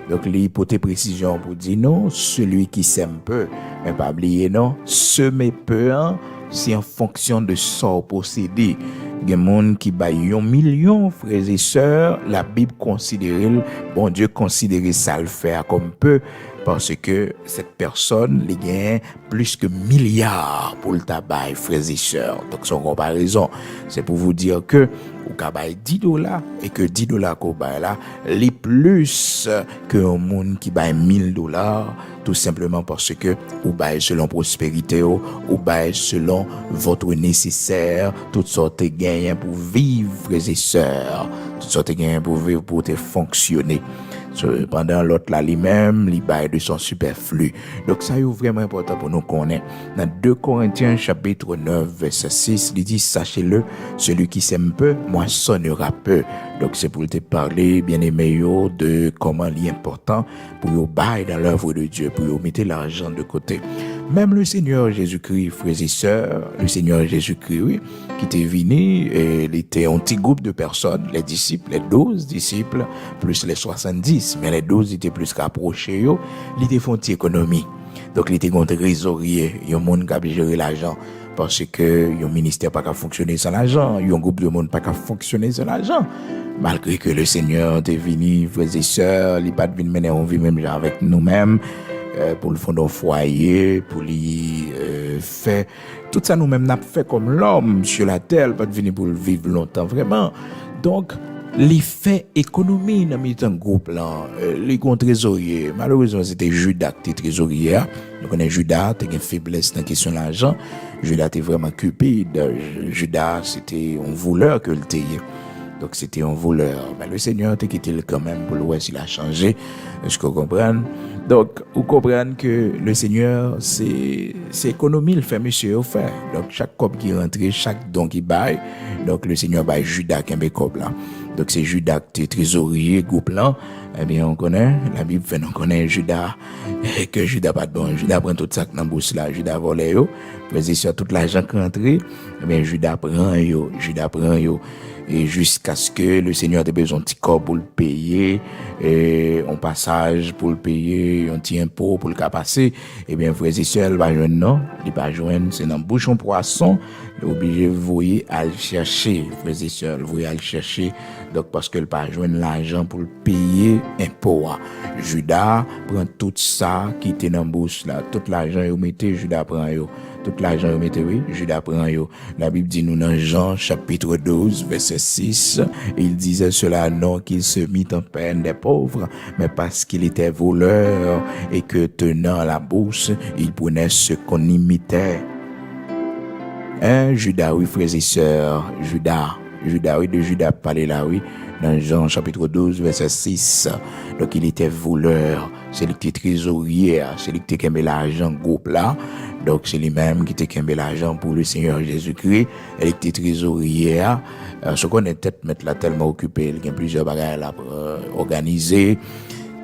Donc l'hypothèse précision pour dire non, celui qui sème peu, mais pas oublier non, semer peu c'est en fonction de son possédé. Il y a des gens qui baillent 1 million, frères et sœurs, la Bible considère, bon Dieu considère ça le faire comme peu, parce que cette personne, il gagne plus que milliards pour le tabac, frères et sœurs. Donc, son comparaison, c'est pour vous dire que, ou ka baille $10, et que $10 qu'on baille là, les plus que un monde qui baille $1,000, tout simplement parce que, ou baille selon prospérité, ou baille selon votre nécessaire, toutes sortes de gains pour vivre, frères et sœurs, toutes sortes de gains pour vivre, pour te fonctionner. Pendant l'autre là lui-même, il baille de son superflu. Donc ça est vraiment important pour nous connaître. Dans 2 Corinthiens chapitre 9 verset 6, il dit sachez-le, celui qui sème peu moissonnera peu. Donc c'est pour te parler bien aimé de comment il est important pour vous bailler dans l'œuvre de Dieu, pour vous mettre l'argent de côté. Même le Seigneur Jésus-Christ, frères et sœurs, le Seigneur Jésus-Christ, oui, qui était venu, il était un petit groupe de personnes, les disciples, les 12 disciples, plus les 70, mais les 12 étaient plus qu'approchés, ils étaient font une économie. Donc, il était un trésorier, il y a un monde qui a géré l'argent, parce que il y a un ministère pas qu'à fonctionner sans l'argent, il y a un groupe de monde pas qu'à fonctionner sans l'argent. Malgré que le Seigneur était venu, frères et sœurs, il n'est pas venu mener en vie même avec nous-mêmes, pour le fond d'un foyer, pour lui faire tout ça nous-mêmes n'a fait comme l'homme sur la terre, pas venir pour le vivre longtemps vraiment. Donc les faits économie dans un groupe là, les trésoriers, malheureusement c'était Judas qui était trésorier. Donc on est Judas, qui a une faiblesse dans la question de l'argent. Judas était vraiment cupide. Judas c'était un voleur que le était. Donc c'était un voleur. Mais le Seigneur t'a quitté quand même pour le voir s'il a changé. Est-ce que vous comprenez? Donc, vous comprenez que le Seigneur, c'est économie, le fait monsieur au fait. Donc, chaque cop qui rentre, chaque don qui baille, donc le Seigneur baille Judas qui est cop là. Donc, c'est Judas qui est trésorier, groupe là. Eh bien, on connaît, la Bible fait, on connaît Judas, que Judas pas de bon. Judas prend tout ça dans la bourse là, Judas vole yo, préside sur toute l'argent qui rentre, eh bien, Judas prend yo. Et jusqu'à ce que le Seigneur ait besoin de petit corps pour le payer, et un passage pour le payer, un petit impôt pour le cas passer, eh bien, frères et sœurs, il va joindre, non, il va joindre, c'est dans le bouchon poisson, il est obligé, vous voyez, à le chercher, frères et sœurs, vous voyez, à le chercher, donc, parce que il va joindre l'argent pour le payer impôt. Judas prend tout ça qui était dans la bourse là, tout l'argent, il mettait, Judas prend yo. Tout l'argent, oui, Judas prend yo. La Bible dit nous dans Jean, chapitre 12, verset 6, il disait cela non qu'il se mit en peine des pauvres, mais parce qu'il était voleur et que tenant la bourse, il prenait ce qu'on imitait. Judas, oui, frères et sœurs, Judas, oui, de Judas parler là, oui, dans Jean, chapitre 12, verset 6. Donc, il était voleur, c'est lui qui était trésorier, c'est lui qui était l'argent groupe là. Donc, c'est lui-même qui était l'argent pour le Seigneur Jésus-Christ. Elle était trésorier. Ce qu'on est peut-être mettre là tellement occupé, il y a plusieurs bagages à organiser.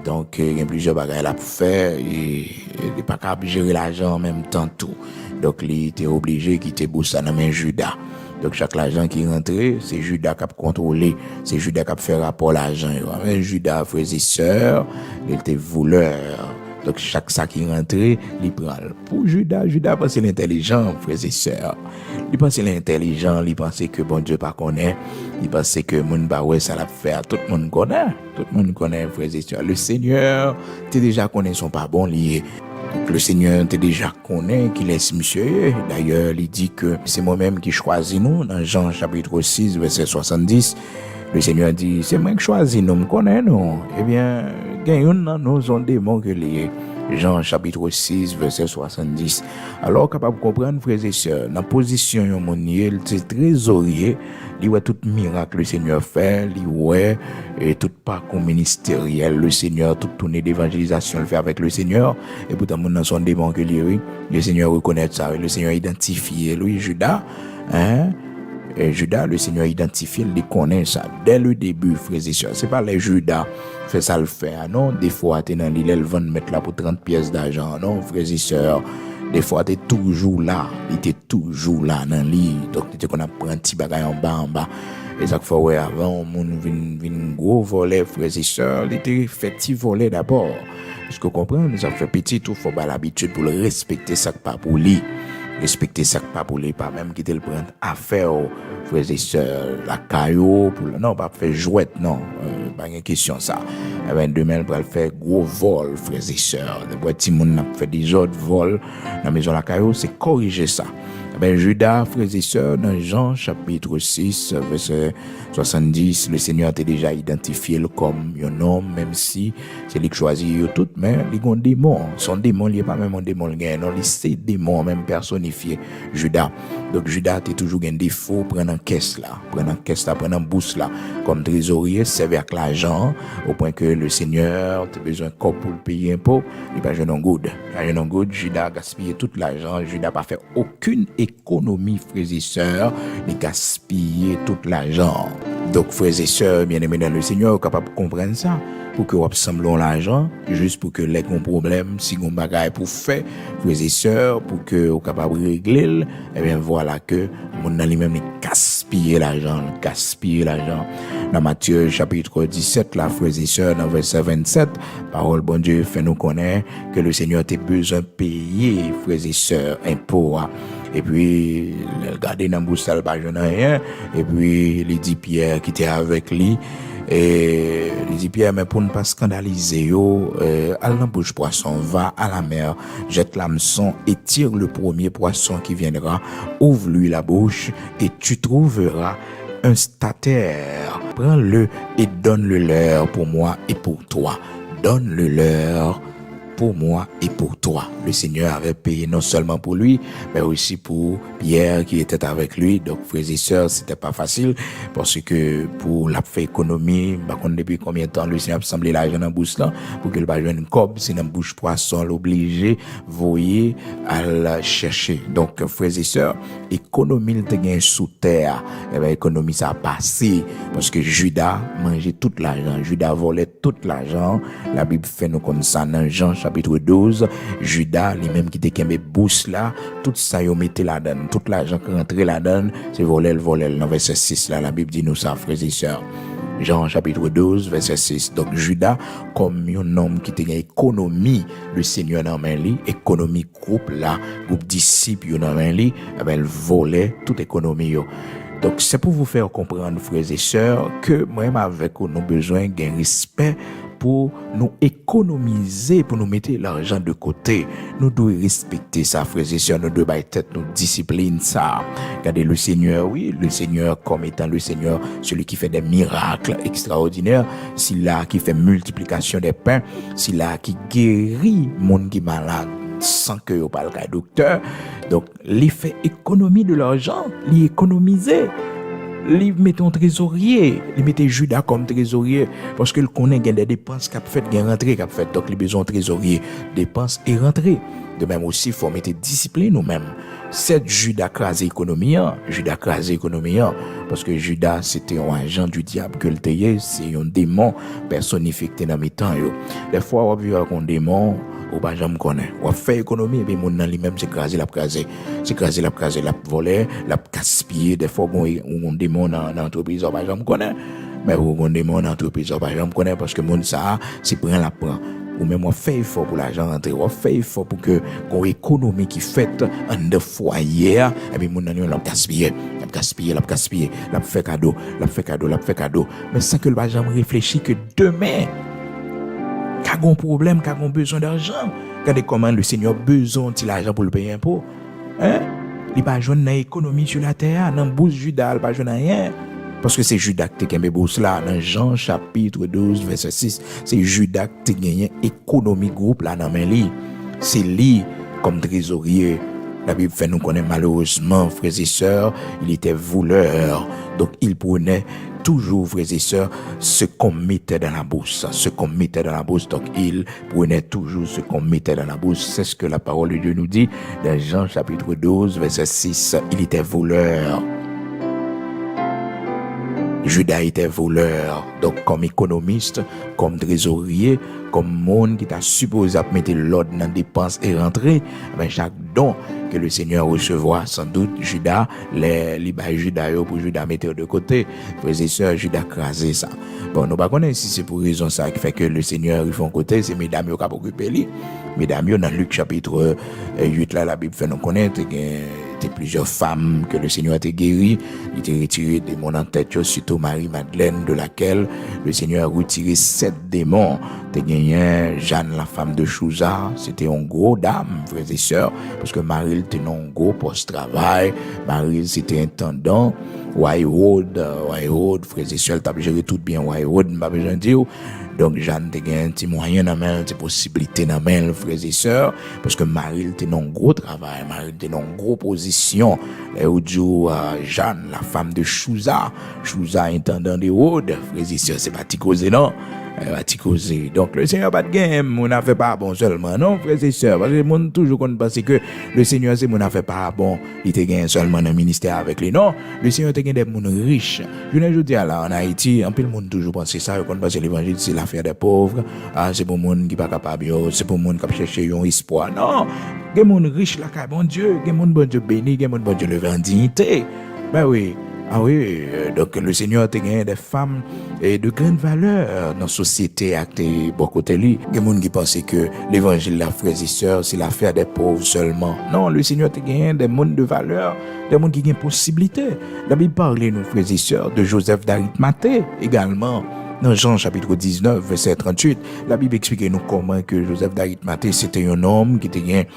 Donc, il y a plusieurs bagages à faire. Et il n'est pas capable de gérer l'argent en même temps tout. Donc, il était obligé de quitter Boussa dans main Judas. Donc, chaque l'argent qui rentrait, c'est Judas qui a contrôlé. C'est Judas qui a fait rapport à l'argent. Mais Judas, frères et sœurs, il était voleur. Donc, chaque ça qui rentrait, il prend. Pour Judas pensait l'intelligent, frères et sœurs. Il pensait l'intelligent, il pensait que bon Dieu pas connaît. Il pensait que moun ba ouais ça l'a faire. Tout le monde connaît. Tout le monde connaît, frères et sœurs. Le Seigneur, t'es déjà connaît son pas bon lié. Donc, le Seigneur t'es déjà connaît qu'il est monsieur. D'ailleurs, il dit que c'est moi-même qui choisis nous. Dans Jean chapitre 6, verset 70, le Seigneur dit, c'est moi qui choisis nous, me connais nous. Eh bien, gagnons nous sont démons que les Jean chapitre 6, verset 70. Alors, capable de comprendre, frères et sœurs, dans la position yon monier, c'est trésorier, il voit tout miracle le Seigneur fait, il voit tout parcours ministériel, le Seigneur, toute tournée d'évangélisation le fait avec le Seigneur, et pourtant, mon dans son démon que lui, le Seigneur reconnaît ça, le Seigneur identifie, lui, Judas, et Judas, le Seigneur identifie, il connaît ça dès le début, frères et sœurs. C'est pas les Judas fait ça le faire, non? Des fois, t'es dans l'île, elles vont mettre là pour 30 pièces d'argent, non, frères et sœurs. Des fois, t'es toujours là, il était toujours là dans l'île. Donc, t'es qu'on a pris un petit bagage en bas. Et ça fait, ouais, avant, mon vin gros volet, frères et sœurs, il était fait petit volet d'abord. Parce que vous comprenez, ça fait petit tout, faut pas l'habitude pour le respecter ça pas pour lui. Respecter ça pas pour les pas même quitter le prendre affaire frères et sœurs la caillou pour non pas faire jouet non pas une question ça et ben demain pour faire gros vol frères et sœurs de petit monde n'a fait des autres vols dans la maison la caillou c'est corriger ça. Ben Judas, frères et sœurs, dans Jean chapitre 6, verset 70, le Seigneur t'a déjà identifié comme un homme, même si c'est lui qui choisit tout, mais il y a un démon. Son démon, il n'est pas même un démon, non, c'est démon même personnifié, Judas. Donc Judas a toujours un défaut, prendre en caisse là, prendre en bourse là, comme trésorier, servir avec l'argent, au point que le Seigneur a besoin de corps pour le payer impôt, il va jouer en good. Judas a gaspillé tout l'argent, Judas n'a pas fait aucune économie, frères et sœurs, de gaspiller tout l'argent. Donc, frères et sœurs, bien-aimés dans le Seigneur, capable de comprendre ça, pour que vous assemblez l'argent, juste pour que les problèmes, si vous avez pour faire, frères et sœurs, pour que vous capable de régler, et bien voilà que mon dans lui-même gaspiller l'argent. Dans Matthieu chapitre 17, là, frères et sœurs, dans verset 27, parole bon Dieu fait nous connaître que le Seigneur a besoin de payer, frères et sœurs, impôts. Et puis, regardez dans le bouche, ça pas rien. Et puis, il dit Pierre qui était avec lui. Et il dit Pierre, mais pour ne pas scandaliser, à la bouche poisson, va à la mer, jette l'hameçon et tire le premier poisson qui viendra, ouvre-lui la bouche et tu trouveras un statère. Prends-le et donne-le leur pour moi et pour toi. Donne-le leur pour moi et pour toi. Le Seigneur avait payé non seulement pour lui, mais aussi pour Pierre qui était avec lui. Donc, frères et sœurs, c'était pas facile parce que pour la faire économie, par contre, depuis combien de temps le Seigneur a semblé l'argent dans la bouche là, pour qu'il pas une cob, c'est dans la bouche poisson, l'obligé, voyez, à la chercher. Donc, frères et sœurs, économie le gain sous terre, et bien, économie ça a passé parce que Judas mangeait tout l'argent. Judas volait tout l'argent. La Bible fait nous comme ça dans Jean chapitre 12. Judas, lui-même qui était qu'un bourse là, tout ça, il mettait là-dedans. Tout l'argent qui rentrait là-dedans, c'est voler. Dans verset 6 là, la Bible dit nous ça, frères et sœurs. Jean chapitre 12, verset 6. Donc, Judas, comme un homme qui était économie, le Seigneur dans main li, économie groupe là, groupe disciples dans main li, elle volait toute économie yo. Donc, c'est pour vous faire comprendre, frères et sœurs, que moi-même avec nous avons besoin d'un respect pour nous économiser, pour nous mettre l'argent de côté. Nous devons respecter ça, frères et sœurs. Nous devons être nous discipline ça. Regardez le Seigneur, oui, le Seigneur comme étant le Seigneur, celui qui fait des miracles extraordinaires, c'est là qui fait multiplication des pains, c'est là qui guérit monde qui est malade sans que vous parlez qu'un docteur. Donc, il fait économie de l'argent, il économiser. Il met un trésorier, il mettait Judas comme trésorier parce qu'il connaît qu'il y a des dépenses qu'il a fait, qu'il y a rentré qu'il a fait. Donc, il a besoin de trésorier, dépenses et rentrées. De même aussi, il faut mettre discipline nous-mêmes. C'est Judas crasé économie, parce que Judas, c'était un agent du diable que le tayé, c'est un démon personnifié dans mes temps. Des fois, on vit avec un démon, ou pas jamais connaît. On fait économie, et puis mon dans lui-même, c'est crasé, l'a volé, l'a gaspillé. Des fois, on démon dans l'entreprise, on pas jamais connaît. Mais on démon dans l'entreprise, on pas jamais connaît, parce que mon ça, c'est prend la prend. Ou même on fait effort pour l'argent rentrer, on fait effort pour que qu'on économie qui fait en de foyer, et puis mon nan l'a gaspillé, l'a fait cadeau. Mais sans que le pas jamais réfléchir que demain qu'a un problème, qu'a un besoin d'argent. Regardez comment le Seigneur a besoin de l'argent pour le payer impôt. Hein? Il pas joindre dans l'économie sur la terre, dans bourse Judas, il pas joindre rien. Parce que c'est Judas qui a gagné bourse là, dans Jean chapitre 12, verset 6. C'est Judas qui a gagné économie groupe là dans main li. C'est lui comme trésorier. La Bible fait nous connaître malheureusement, frères et sœurs, il était voleur. Donc il prenait toujours, frères et sœurs, ce qu'on mettait dans la bourse. Donc il prenait toujours ce qu'on mettait dans la bourse. C'est ce que la parole de Dieu nous dit dans Jean chapitre 12, verset 6. Il était voleur. Judas était voleur, donc comme économiste, comme trésorier, comme monde qui t'a supposé mettre l'ordre dans dépenses et rentrer, ben chaque don que le Seigneur recevra, sans doute Judas, les Judas pour Judas mettre de côté, frères et sœurs, Judas crasé ça. Bon, nous pas connaître si c'est pour raison ça qui fait que le Seigneur il fait un côté, c'est mesdames qui ont occupé lui. Mesdames dans Luc chapitre 8 là, la Bible fait nous connaître plusieurs femmes que le Seigneur a guéri, il était retiré des démons en tête, surtout Marie-Madeleine, de laquelle le Seigneur a retiré 7 démons. T'es gagné Jeanne, la femme de Chouza, c'était un gros dame, frères et sœurs, parce que Marie était un gros post-travail, Marie c'était intendant, Road, frères et sœurs, t'as géré tout bien, Road, pas besoin de dire. Donc, Jeanne te gagne un petit moyen dans main, des possibilités dans main, frères et sœurs, parce que Marie était dans un gros travail, Marie était dans une grosse position. Et où Jeanne, la femme de Chouza, intendant des roads, frères et sœurs, c'est pas ticosé, non? Donc, le Seigneur pas de game, on n'a fait pas bon seulement, non, frères et sœurs, parce que le monde toujours pense que le Seigneur, c'est mon n'a fait pas bon, il te gagne seulement dans le ministère avec lui, non, le Seigneur te gagne des gens riches. Je dis là, en Haïti, un peu le monde toujours pense ça, quand pense que l'évangile, c'est l'affaire des pauvres, c'est pour le monde qui pas capable, c'est pour le monde qui cherche un espoir, non, il y a des gens riches là, bon Dieu, il y a des gens bon Dieu béni, il y a des gens bon Dieu levé en dignité, ben oui. Ah oui, donc le Seigneur a gagné des femmes de grande valeur dans la société à beaucoup de lui. Il y a des gens qui pensent que l'évangile, la frères et sœurs, c'est l'affaire des pauvres seulement. Non, le Seigneur a gagné des gens de valeur, des gens qui ont possibilité. La Bible parle, nous, frères et sœurs, de Joseph d'Arimathée également. Dans Jean chapitre 19, verset 38, la Bible explique nous comment que Joseph d'Arimathée, c'était un homme qui était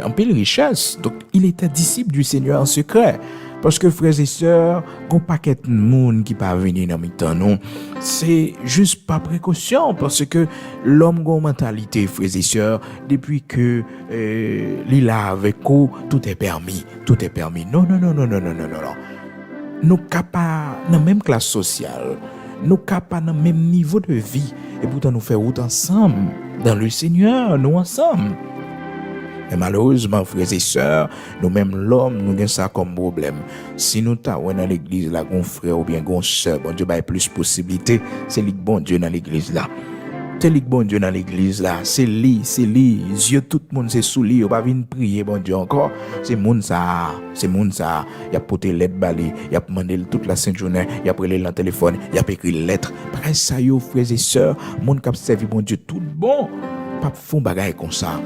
en pile richesse. Donc, il était disciple du Seigneur en secret. Parce que frères et sœurs, gon paquet de monde qui pas venir dans mi-temps nous, c'est juste pas précaution parce que l'homme gon mentalité frères et sœurs depuis que il a avec vous, tout est permis, tout est permis. Non. Nous pas dans même classe sociale, nous pas dans même niveau de vie et pourtant nous faire route ensemble dans le Seigneur, nous ensemble. Et malheureusement, frères et sœurs, nous-mêmes l'homme, nous avons ça comme problème. Si nous avons dans l'église là, un frère ou bien un sœur, bon Dieu, il y a plus de possibilités, c'est le bon Dieu dans l'église là. C'est le bon Dieu dans l'église là, c'est lui, yeux tout le monde c'est sous lui, on pas venir prier bon Dieu encore, c'est monde ça, il a porté lettre balé, il a demandé toute la sainte journée, il a pris le téléphone, il a écrit lettre. Pareil ça yo frères et sœurs, monde qui a servi bon Dieu tout bon, pas font bagaille comme ça.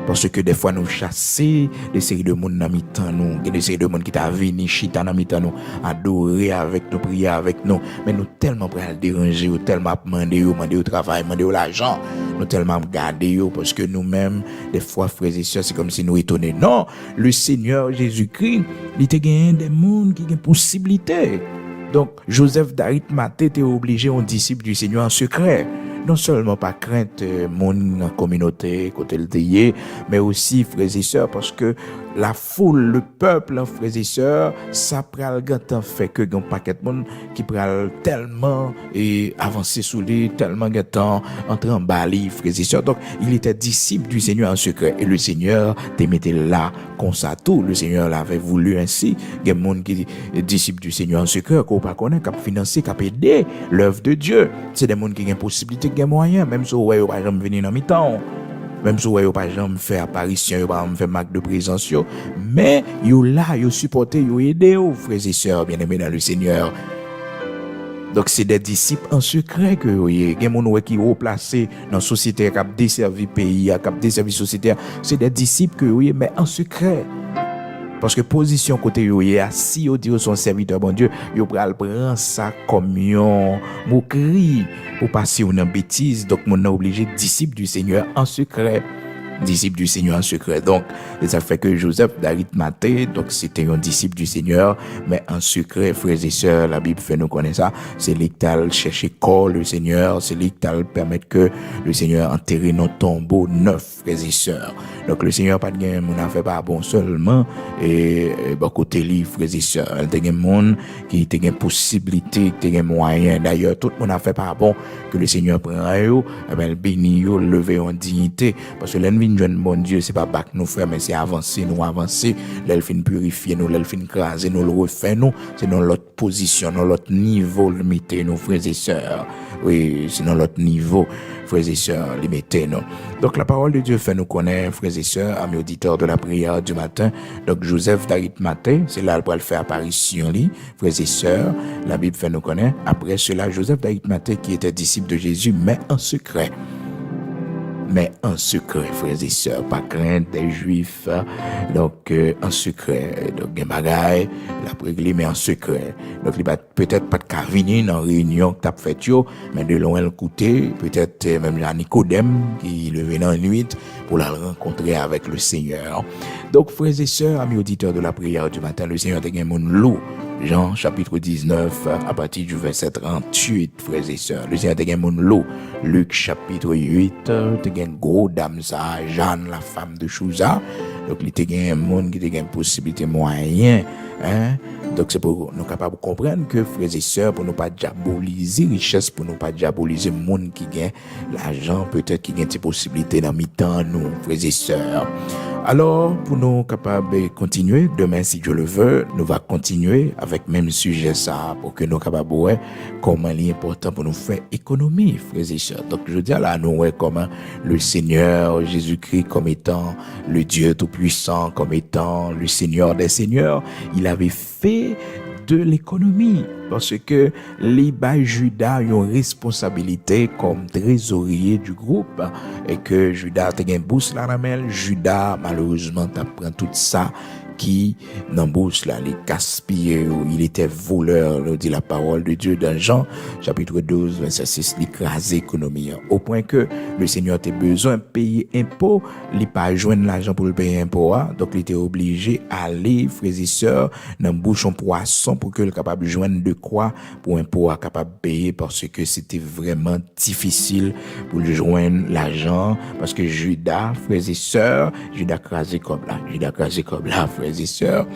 Parce que des fois nous chasser des séries de monde dans mi-temps nous, des séries de monde qui t'a venu chita dans mi-temps nous, adorer avec nous, prier avec nous, mais nous tellement prêts à déranger, ou tellement demander au travail, demander l'argent, nous tellement garder parce que nous-mêmes des fois frères et sœurs, c'est comme si nous étonnés. Non, le Seigneur Jésus-Christ, il te gagne des mondes qui ont possibilité. Donc Joseph d'Arimathée était obligé un disciple du Seigneur en secret. Non seulement pas crainte mon communauté côté le théier, mais aussi frères et sœurs parce que la foule, le peuple, frères et sœurs, ça pral gantan fait que un paquet de monde qui pral tellement et avancer sous lui, tellement gantan entrer en bali, frères et sœurs. Donc il était disciple du Seigneur en secret et le Seigneur te mettait là comme ça tout. Le Seigneur l'avait voulu ainsi. Il y a des monde qui est disciple du Seigneur en secret qu'on pas connaît, qui financer, qui aider l'œuvre de Dieu. C'est des monde qui ont possibilité, qui ont moyen, même si ouais pas jamais venir dans mi-temps. Même si vous pas jamais fait apparition, pas jamais fait marque de présence, mais yo là, yo supporté, yo aidé, frères et sœurs bien-aimés dans le Seigneur. Donc c'est des disciples en secret que vous voyez, des gens qui sont placés dans la société, qui ont desservi le pays, qui ont desservi la société, c'est des disciples que vous voyez, mais en secret. Parce que position côté yo si yo dit son serviteur bon Dieu, yo pral prend ça comme yon moquerie pour passer une bêtise. Donc mon obligé disciple du Seigneur en secret. Disciple du Seigneur en secret. Donc, ça fait que Joseph d'Arimathée, donc c'était un disciple du Seigneur, mais en secret, frères et sœurs, la Bible fait nous connaître ça. C'est lui qui t'a cherché corps le Seigneur, c'est lui qui t'a permettre que le Seigneur enterre nos tombeaux neufs, frères et sœurs. Donc, le Seigneur pas de gain, mon a fait pas bon seulement, et bon côté lui, frères et sœurs, il y a des monde qui a une possibilité, qui a un moyen. D'ailleurs, tout le monde a fait pas bon que le Seigneur prend yo, et ben, béni yo, lever en dignité, parce que l'ennemi bon Dieu, c'est pas bac nous faire, mais c'est avancer, l'elfine purifier nous, l'elfine craser nous, le refaire nous, c'est dans l'autre position, dans l'autre niveau limité, nos frères et sœurs. Oui, c'est dans l'autre niveau, frères et sœurs, limité nous. Donc la parole de Dieu fait nous connaître, frères et sœurs, amis auditeurs de la prière du matin. Donc Joseph d'Arimathée, c'est là pour le faire apparition, frères et sœurs, la Bible fait nous connaître. Après cela, Joseph d'Arimathée qui était disciple de Jésus, mais en secret. Mais en secret, frères et sœurs, pas crainte des Juifs, donc en secret, donc des bagailles, la réglé, mais en secret. Donc il va peut-être pas de venir dans une réunion que t'as fait yo, mais de loin le côté, peut-être même la Nicodème qui le venait en nuit pour la rencontrer avec le Seigneur. Donc frères et sœurs, amis auditeurs de la prière du matin, le Seigneur te gagne mon lot. Jean chapitre 19 à partir du verset 38, frères et sœurs. Le Seigneur te gagne mon lot. Luc chapitre 8, te gagne gros dame ça, Jeanne la femme de Chouza. Donc il te gagne un monde qui te gagne possibilité moyen, hein. Donc c'est pour nous capables de comprendre que frères et sœurs, pour nous pas diaboliser richesse, pour nous pas diaboliser monde qui gagne l'argent, peut-être qui gagne des possibilités dans mi-temps nous, frères et sœurs. Alors, pour nous capables de continuer, demain, si Dieu le veut, nous va continuer avec même sujet ça, pour que nous capables de voir comment il est important pour nous faire économie, frères et sœurs. Donc, je dis là, nous voyons comment le Seigneur Jésus-Christ comme étant le Dieu Tout-Puissant, comme étant le Seigneur des Seigneurs, il avait fait de l'économie, parce que les Judas ont une responsabilité comme trésorier du groupe, et que Judas a une bourse là, Judas malheureusement t'apprend tout ça qui dans bourse là les gaspillé, il était voleur, nous dit la parole de Dieu dans Jean chapitre 12 verset 6, l'écraser économie au point que le Seigneur a besoin de payer impôt, il pas joindre l'argent pour le payer impôt, donc il était obligé aller frères et sœurs dans bouchon poisson pour que le capable joindre de quoi pour impôt capable payer parce que c'était vraiment difficile pour le joindre l'argent parce que Judas frères et sœurs, Judas crasé comme là frères et sœurs.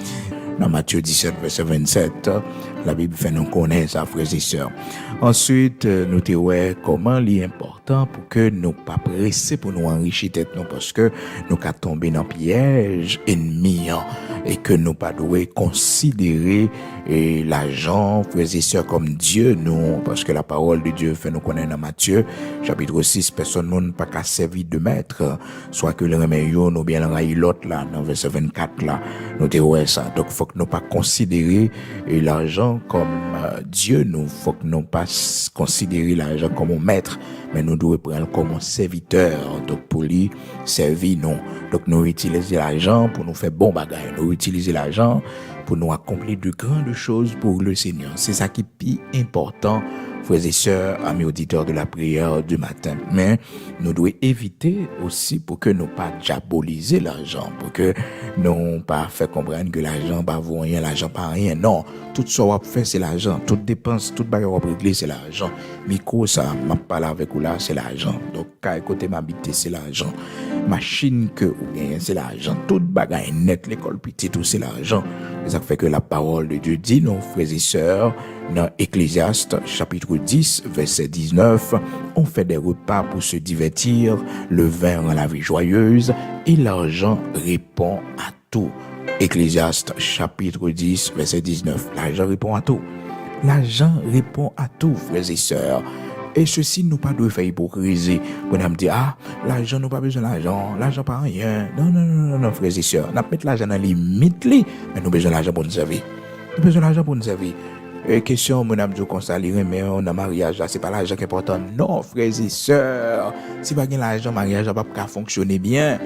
Dans Matthieu 17, verset 27, la Bible fait nous connaître ça, frères et sœurs. Ensuite, nous te ouais comment il est important pour que nous pas presser pour nous enrichir tête nous parce que nous qu'à tomber dans piège ennemi et que nous pas doué considérer l'argent, frères et sœurs, comme Dieu nous parce que la parole de Dieu fait nous connaître dans Matthieu chapitre 6, personne n'a pas qu'à servir de maître, soit que le remède ou bien le rail l'autre là dans verset 24 là, nous te ouais ça. Donc faut que nous pas considérer l'argent comme Dieu, nous faut que nous pas considérer l'argent comme un maître, mais nous devons prendre comme un serviteur, donc pour lui servir nous. Donc nous utiliser l'argent pour nous faire bon bagage, nous utiliser l'argent pour nous accomplir de grandes choses pour le Seigneur. C'est ça qui est plus important, frères et sœurs, amis auditeurs de la prière du matin. Mais nous devons éviter aussi pour que nous pas diaboliser l'argent, pour que nous pas faire comprendre que l'argent pas vaut rien, l'argent pas rien. Non, tout ce qu'on fait c'est l'argent, toute dépense, toute bagarre qu'on régler c'est l'argent. Micro ça, m'a parlé avec vous là, c'est l'argent. Donc quand côté m'habiter c'est l'argent. Machine que ou bien c'est l'argent. Toute bagarre net, l'école petit tout c'est l'argent. Ça fait que la parole de Dieu dit, nos frères et sœurs, dans Ecclésiaste, chapitre 10, verset 19, on fait des repas pour se divertir, le vin rend la vie joyeuse, et l'argent répond à tout. Ecclésiaste, chapitre 10, verset 19, l'argent répond à tout. L'argent répond à tout, frères et sœurs. Et ceci nous pas de faire hypocrisie. Pour nous dire, l'argent nous pas besoin d'argent, l'argent pas rien. Non, frères et sœurs. Nous mettons l'argent dans les limites, mais nous besoin d'argent pour nous servir. Nous besoin d'argent pour nous servir. Question, mon âme, qu'on s'allie, mais on a mariage, là, c'est pas l'argent qui est important. Non, frères et sœurs. Si pas l'argent, mariage va pas fonctionner bien.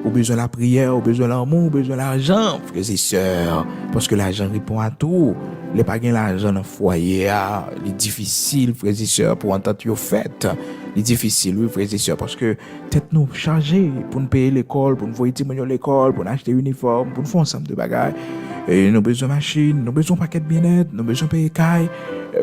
Ou besoin de la prière, ou besoin de l'amour, ou besoin de l'argent, frères et sœurs. Parce que l'argent répond à tout. Les pas gagner l'argent dans le foyer, il est difficile, frères et sœurs, pour entendre vos fêtes. Il est difficile, oui, frères et sœurs, parce que tête nous chargée pour nous payer l'école, pour nous voyer à l'école, pour nous acheter uniforme, pour nous faire ensemble de bagages. Et nous besoin de machines, nous besoin de paquets de bien-être, nous besoin de payer caille.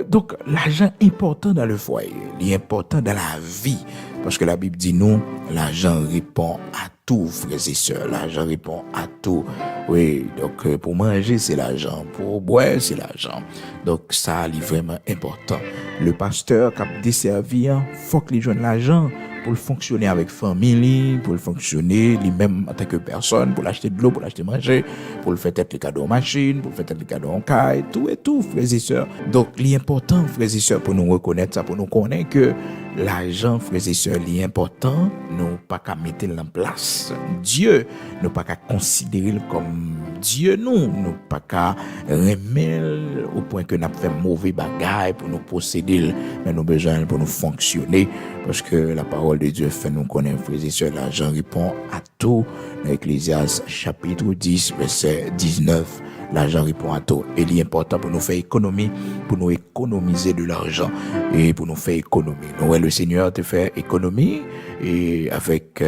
Donc, l'argent est important dans le foyer, il est important dans la vie. Parce que la Bible dit nous, l'argent répond à tout, frères et sœurs. L'argent répond à tout. Oui, donc pour manger, c'est l'argent. Pour boire, c'est l'argent. Donc ça, c'est vraiment important. Le pasteur qui a desservi, faut qu'il joigne l'argent pour le fonctionner avec famille, pour le fonctionner lui-même en tant que personne, pour l'acheter de l'eau, pour l'acheter manger, pour le faire être les cadeaux en machine, pour le faire être les cadeaux en caille, tout et tout, frères et sœurs. Donc, l'important, frères et sœurs, pour nous reconnaître ça, pour nous connaître que l'argent, frères et sœurs, l'important, nous pas qu'à mettre en place Dieu, nous pas qu'à considérer comme Dieu, nous pas qu'à remettre au point que nous fait mauvais bagaille pour nous posséder, mais nous besoin pour nous fonctionner, parce que la parole de Dieu fait nous connaître, frères et sœurs, l'argent répond à tout. Dans Ecclésiaste chapitre 10, verset 19, l'argent répond à tout. Et il est important pour nous faire économie, pour nous économiser de l'argent et pour nous faire économie. Nous, le Seigneur te fait économie et avec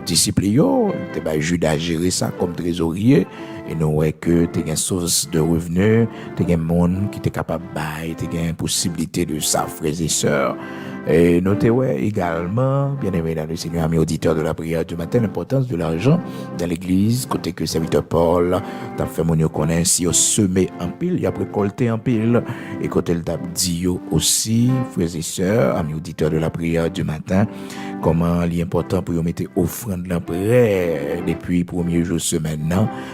discipline, Judas gérer ça comme trésorier. Et nous voyons que tu as une source de revenus, tu as un monde qui est capable de bailler, tu as une possibilité de ça, frères et sœurs. Et notez également, bien aimé dans le Seigneur, amis auditeurs de la prière du matin, l'importance de l'argent dans l'église, côté que serviteur Paul, t'as fait mon connaître si au semé en pile, il a récolté en pile, et côté le t'a dit aussi, frères et sœurs, amis auditeurs de la prière du matin, comment il est important pour vous mettre offrande là près depuis premier jour semaine,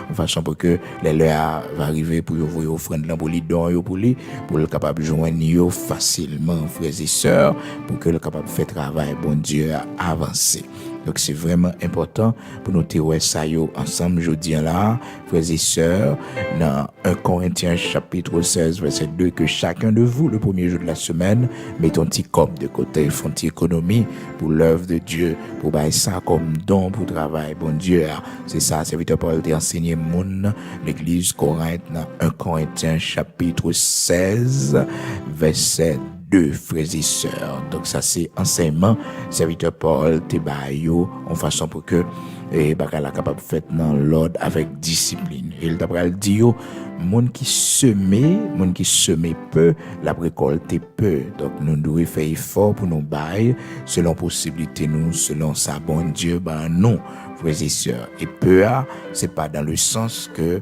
en façon pour que les l'heure va arriver pour vous voyer offrande là pour les dons pour le capable joindre facilement, frères et sœurs, pour que le capable faire travail, bon Dieu, a avancé. Donc c'est vraiment important pour nous témoigner ça yo ensemble jeudi là, frères et sœurs, dans 1 Corinthiens chapitre 16 verset 2, que chacun de vous le premier jour de la semaine mette un petit cop de côté, font une petite économie pour l'œuvre de Dieu, pour bailler ça comme don pour travail. Bon Dieu, c'est ça, serviteur Paul t'a enseigné moun l'église Corinthe dans 1 Corinthiens chapitre 16 verset 2, frères et sœurs. Donc ça c'est enseignement serviteur Paul te bayo en façon pour que bagala capable fait dans l'ordre avec discipline. Il t'a pral dit yo moun qui semer peu, la récolte peu. Donc nous devons faire effort pour nous bailler selon possibilité nous, selon sa bon Dieu nous, frères et sœurs. Et peu c'est pas dans le sens que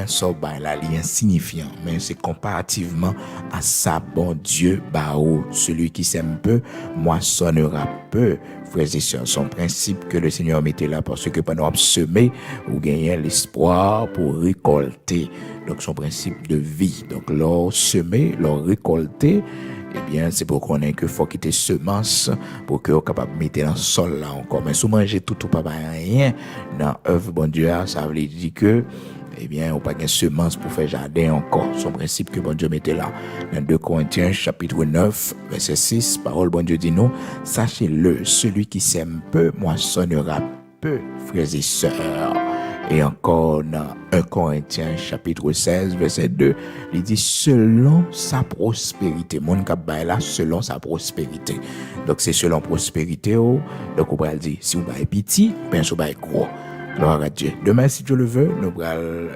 ça là est insignifiant, mais c'est comparativement à sa bon Dieu celui qui sème peu moissonnera peu, frères et sœurs. Son principe que le Seigneur mettait là, parce que pendant semer ou gagner l'espoir pour récolter. Donc son principe de vie. Donc leur semer, leur récolter, c'est pour qu'on ait que faut quitter semence pour que on capable mettre dans le sol là encore. Mais si manger tout ou pas rien dans œuvre bon Dieu, ça veut dire que on pas de semence pour faire jardin encore. Son principe que bon Dieu mettait là. Dans 2 Corinthiens chapitre 9 verset 6, parole bon Dieu dit nous, sachez-le, celui qui sème peu moissonnera peu, frères et sœurs. Et encore dans 1 Corinthiens chapitre 16 verset 2, il dit selon sa prospérité. Mon cap bail là selon sa prospérité. Donc c'est selon prospérité. Donc on va dire si vous bail petit, ben vous bail gros. Gloire à Dieu. Demain, si Dieu le veut, nous allons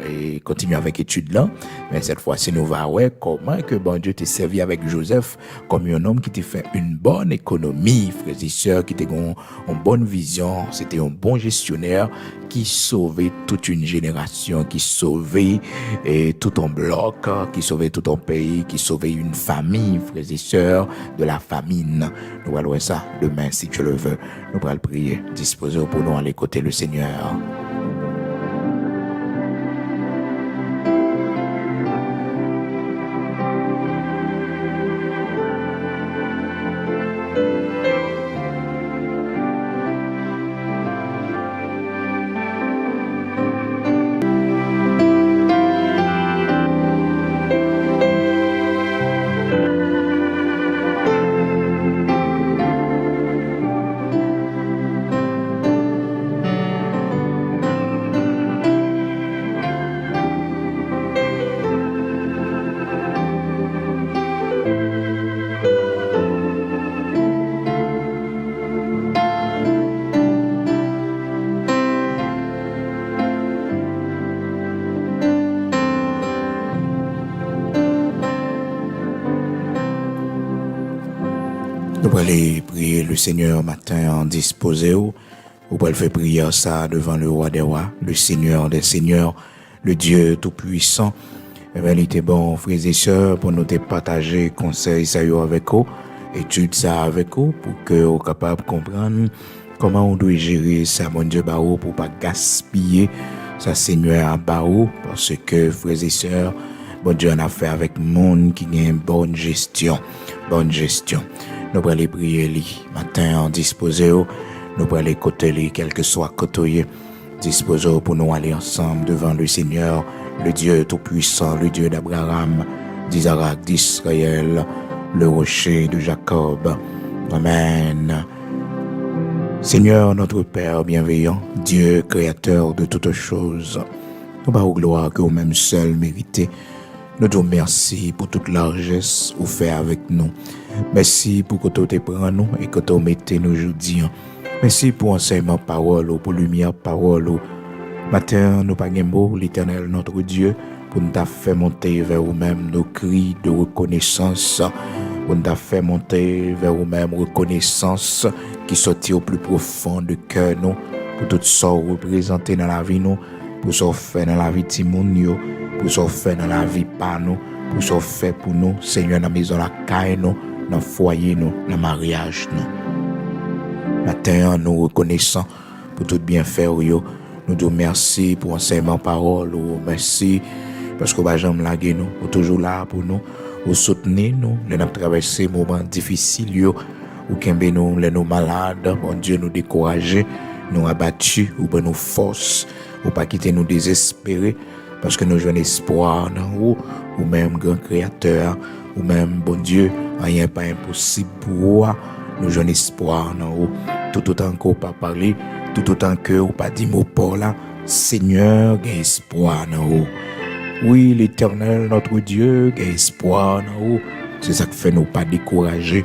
continuer avec l'étude là. Mais cette fois-ci, nous allons voir comment que bon Dieu t'a servi avec Joseph comme un homme qui t'a fait une bonne économie, frères et sœurs, qui t'a une bonne vision. C'était un bon gestionnaire qui sauvait toute une génération, qui sauvait tout un bloc, qui sauvait tout un pays, qui sauvait une famille, frères et sœurs, de la famine. Nous allons voir ça demain, si Dieu le veut. Nous allons prier, disposer pour nous aller côté le Seigneur. Nous allons prier le Seigneur matin en disposé. Vous allez faire prier ça devant le roi des rois, le Seigneur des seigneurs, le Dieu tout-puissant. Il était bon, frères et sœurs, pour nous partager conseils ça avec vous, études ça avec vous, pour que vous soyez capable de comprendre comment on doit gérer ça, mon Dieu, pour ne pas gaspiller ça, Seigneur, à Barou, parce que, frères et sœurs, bon Dieu en a fait avec le monde qui a une bonne gestion. Bonne gestion. Nous allons prier lui matin en disposer. Nous allons écouter lui, quel que soit côté. Disposer pour nous aller ensemble devant le Seigneur, le Dieu tout-puissant, le Dieu d'Abraham, d'Isaac, d'Israël, le rocher de Jacob. Amen. Seigneur, notre Père bienveillant, Dieu créateur de toutes choses, nous bas gloire que vous-même seul méritez. Nous te remercions pour toute largesse que vous faites avec nous. Merci pour que tu te prends nous et que tu mettez nous aujourd'hui. Merci pour enseignement parole, pour lumière parole. Matin, nous pas mot, l'Éternel notre Dieu, pour nous faire monter vers vous-même nos cris de reconnaissance. Pour nous faire monter vers vous-même reconnaissance qui sortit au plus profond de cœur nous, pour tout ça représenter dans la vie nous, pour ça faire dans la vie Timounio, pour ça faire dans la vie par nous, pour ça faire pour nous, Seigneur, dans la maison, la caille nous, dans le foyer nous, dans le mariage nous. Matin, nous reconnaissons pour tout bien faire. Nous te merci pour enseignement parole. Merci parce que vous jamais lagué nous, vous toujours là pour nous, vous soutenez nous, nous avons traversé des moments difficiles. ou kembe nous, les nous malades, bon Dieu, nous décourager, nous abattus, ou ben nous force, ou pas quitter nous désespérer, parce que nous jouons espoir dans vous, ou même grand créateur, ou même bon Dieu, rien pas impossible pour vous, nous jouons espoir dans vous, tout autant qu'on pas parler, tout autant que ou pas dit mot pour là, Seigneur, gain espoir dans vous. Oui, l'Éternel, notre Dieu, gain espoir dans vous. C'est ça qui fait nous pas décourager.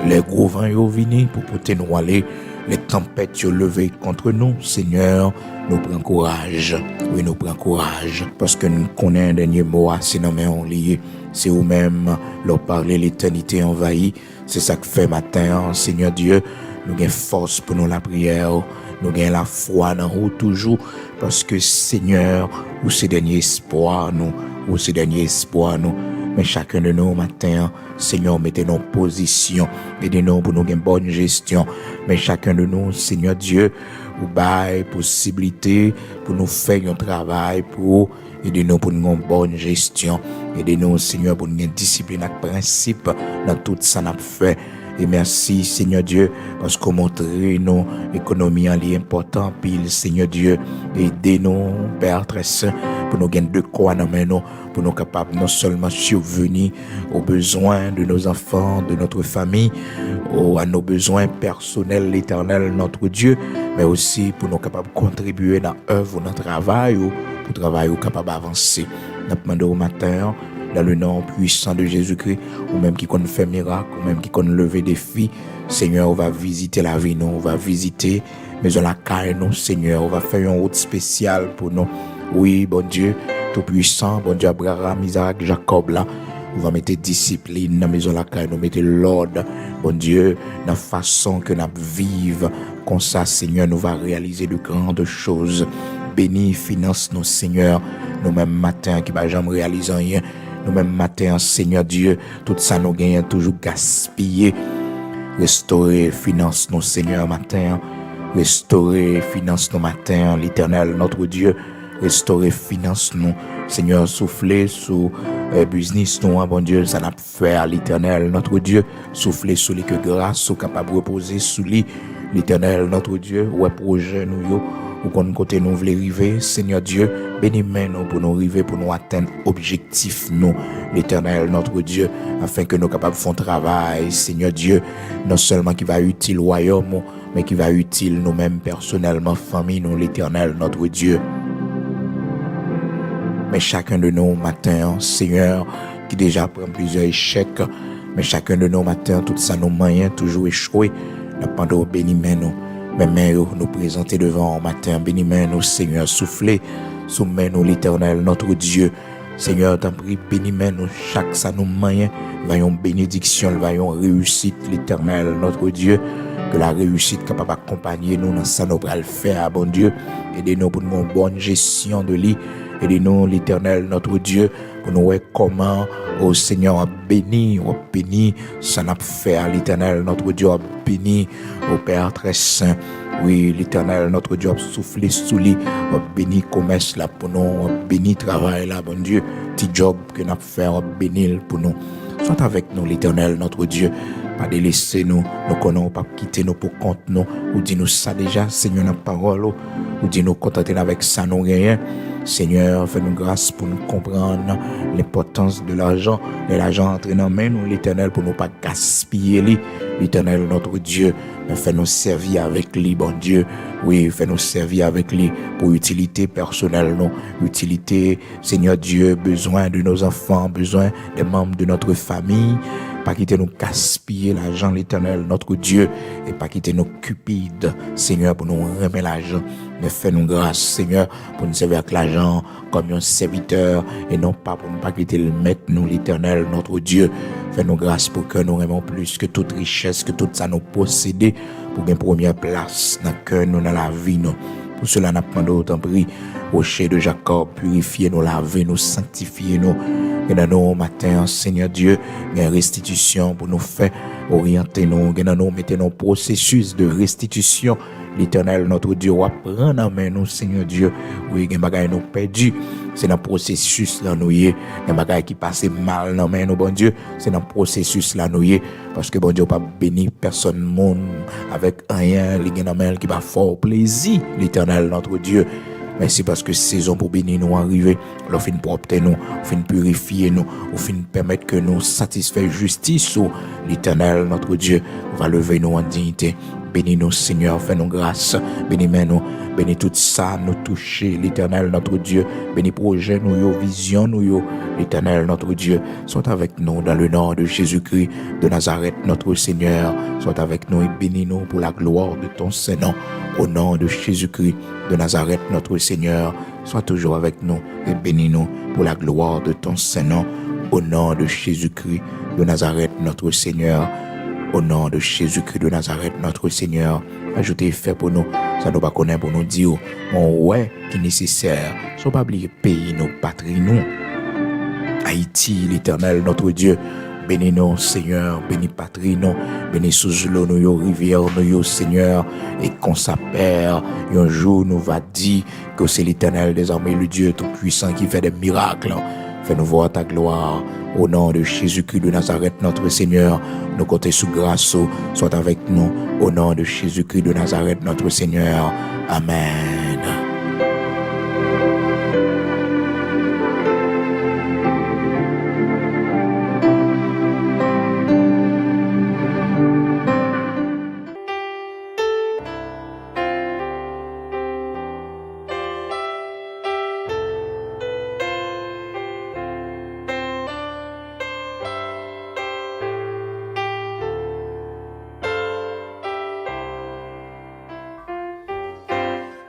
Les gros vents sont venus pour porter nous aller. Les tempêtes sont levées contre nous. Seigneur, nous prenons courage. Oui, nous prenons courage. Parce que nous connaissons un dernier mot, c'est nos mains liées. C'est vous-même, leur parler, l'éternité envahie. C'est ça que fait matin, Seigneur Dieu. Nous avons force pour nous la prière. Nous avons la foi dans vous toujours. Parce que Seigneur, vous c'est dernier espoir, nous. Vous c'est dernier espoir, nous. Mais chacun de nous matin, Seigneur, mettez-nous en position, aidez-nous pour nous une bonne gestion. Mais chacun de nous, Seigneur Dieu, vous baille possibilité pour nous faire un travail, pour aidez-nous pour nous une bonne gestion. Aidez-nous, Seigneur, pour nous une discipline et principe dans tout ça nous fait. Et merci, Seigneur Dieu, parce que montrez nous l'économie en lien important, pile, Seigneur Dieu, aidez-nous, Père très saint, pour nous gagner de quoi nous mener, pour nous capables non seulement survenir aux besoins de nos enfants, de notre famille, à nos besoins personnels, l'Éternel, notre Dieu, mais aussi pour nous capables de contribuer dans l'œuvre, dans le travail, ou pour travailler, ou capable d'avancer. Nous demandons au matin, dans le nom puissant de Jésus-Christ, ou même qui connaît fait miracle, ou même qui connaît lever des filles, Seigneur, on va visiter la vie, nous, on va visiter maison la caille, nous, Seigneur, on va faire une route spéciale pour nous. Oui, bon Dieu, tout puissant, bon Dieu, Abraham, Isaac, Jacob, là, on va mettre discipline dans la maison la caille, nous mettre l'ordre, bon Dieu, dans la façon que nous vivons, comme ça, Seigneur, nous va réaliser de grandes choses. Bénis, finance nos Seigneur, nous-mêmes matin qui va jamais réaliser rien. Nous-mêmes matin, Seigneur Dieu, tout ça nous gagne toujours gaspillé. Restaurer, finance nos Seigneur matin. Restaurer, finance nos matin, l'Éternel, notre Dieu. Restaurer, finance nous. Seigneur, souffler sous business nous, bon Dieu, ça n'a pas fait à l'Éternel, notre Dieu. Souffler sous les que grâce, sous capable de reposer sous lui, l'Éternel, notre Dieu. Ouais, projet nous, yo. Ou qu'on côté nous voulons arriver, Seigneur Dieu, bénis-moi nous pour nous arriver, pour nous atteindre objectif nous, l'Éternel, notre Dieu, afin que nous capables de faire un travail, Seigneur Dieu, non seulement qui va utile au royaume, mais qui va utile nous-mêmes personnellement, famille, nous, l'Éternel, notre Dieu. Mais chacun de nous matin, Seigneur, qui déjà prend plusieurs échecs, mais chacun de nous matin, tout ça nos moyens, toujours échoué, nous pendant bénis-moi nous. Mais nous présenter devant au matin, bénis-moi nous, Seigneur, soufflez, soumettez-nous l'Éternel, notre Dieu. Seigneur, t'en prie, bénis-moi nous, chaque ça nous moyen, voyons bénédiction, voyons réussite, l'Éternel, notre Dieu. Que la réussite capable d'accompagner nous dans ça, nous le faire, bon Dieu. Aidez-nous pour une bonne gestion de lui. Aidez-nous, l'Éternel, notre Dieu, pour nous voir comment, oh Seigneur, béni, ça n'a pas fait à l'Éternel, notre Dieu, béni, au Père très saint. Oui, l'Éternel, notre Dieu, soufflé sous lui, béni commerce là pour nous, béni travail là, bon Dieu, petit job que nous avons fait, béni pour nous. Sois avec nous, l'Éternel, notre Dieu. Pas délaisser nous, nous connaissons pas quitter nous pour compte nous, ou dis-nous ça déjà, Seigneur, notre parole, ou dis-nous contenter avec ça, nous rien. Seigneur, fais-nous grâce pour nous comprendre l'importance de l'argent. L'argent entre dans main nous, l'Éternel, pour nous pas gaspiller lui. L'Éternel, notre Dieu, mais fais-nous servir avec lui, bon Dieu. Oui, fais-nous servir avec lui pour utilité personnelle, non. Utilité, Seigneur Dieu, besoin de nos enfants, besoin des membres de notre famille. Pas quitter nous gaspiller l'argent, l'Éternel, notre Dieu, et pas quitter nos cupides, Seigneur, pour nous remettre l'argent. Mais fais-nous grâce, Seigneur, pour nous servir avec l'argent comme un serviteur, et non pas pour ne pas quitter le maître, nous, l'Éternel, notre Dieu. Fais-nous grâce pour que nous aimons plus que toute richesse, que tout ça nous posséder, pour une première place dans le cœur, nous, dans la vie, nous. Pour cela, nous demandons autant prix, rocher de Jacob, purifiez-nous, lavez-nous, sanctifiez-nous. Et dans nos matins, Seigneur Dieu, il y a une restitution pour nous faire orienter nous. Et dans nous, mettez nos processus de restitution. L'Éternel, notre Dieu, va prendre en main nous, Seigneur Dieu. Oui, il y a des bagages nous perdus. c'est dans le processus là nous y des bagages qui passent mal dans main nous bon Dieu, c'est dans le processus là nous y parce que bon Dieu pas béni personne monde avec rien li dans main qui va fort plaisir l'Éternel notre Dieu. Merci parce que saison pour bénir nous arriver, l'on fin propre nous, fin purifier nous, on fin permettre que nous satisfaire justice sur l'Éternel notre Dieu, va lever nous en dignité. Bénis nous Seigneur, fais-nous grâce, bénis-nous, bénis tout ça, nous toucher l'Éternel notre Dieu, bénis projet nous, yo vision nous, yo l'Éternel notre Dieu, soit avec nous dans le nom de Jésus-Christ de Nazareth notre Seigneur, soit avec nous et bénis-nous pour la gloire de ton Saint-Nom, au nom de Jésus-Christ de Nazareth notre Seigneur, sois toujours avec nous et bénis-nous pour la gloire de ton Saint-Nom, au nom de Jésus-Christ de Nazareth notre Seigneur. Au nom de Jésus-Christ de Nazareth, notre Seigneur, ajoutez fait pour nous, ça nous pas connaître pour nous dire, mon ouais qui est nécessaire, soit pas oublier pays, nos patries, nous. Haïti, l'Éternel, notre Dieu, bénis nous, Seigneur, bénis patrie, nous, bénis sous l'eau, nous, rivière, nous, Seigneur, et qu'on s'appelle, un jour nous va dire que c'est l'Éternel des armées, le Dieu tout-puissant qui fait des miracles. Fais-nous voir ta gloire. Au nom de Jésus-Christ de Nazareth, notre Seigneur, nous comptons sous grâce, soit avec nous. Au nom de Jésus-Christ de Nazareth, notre Seigneur. Amen.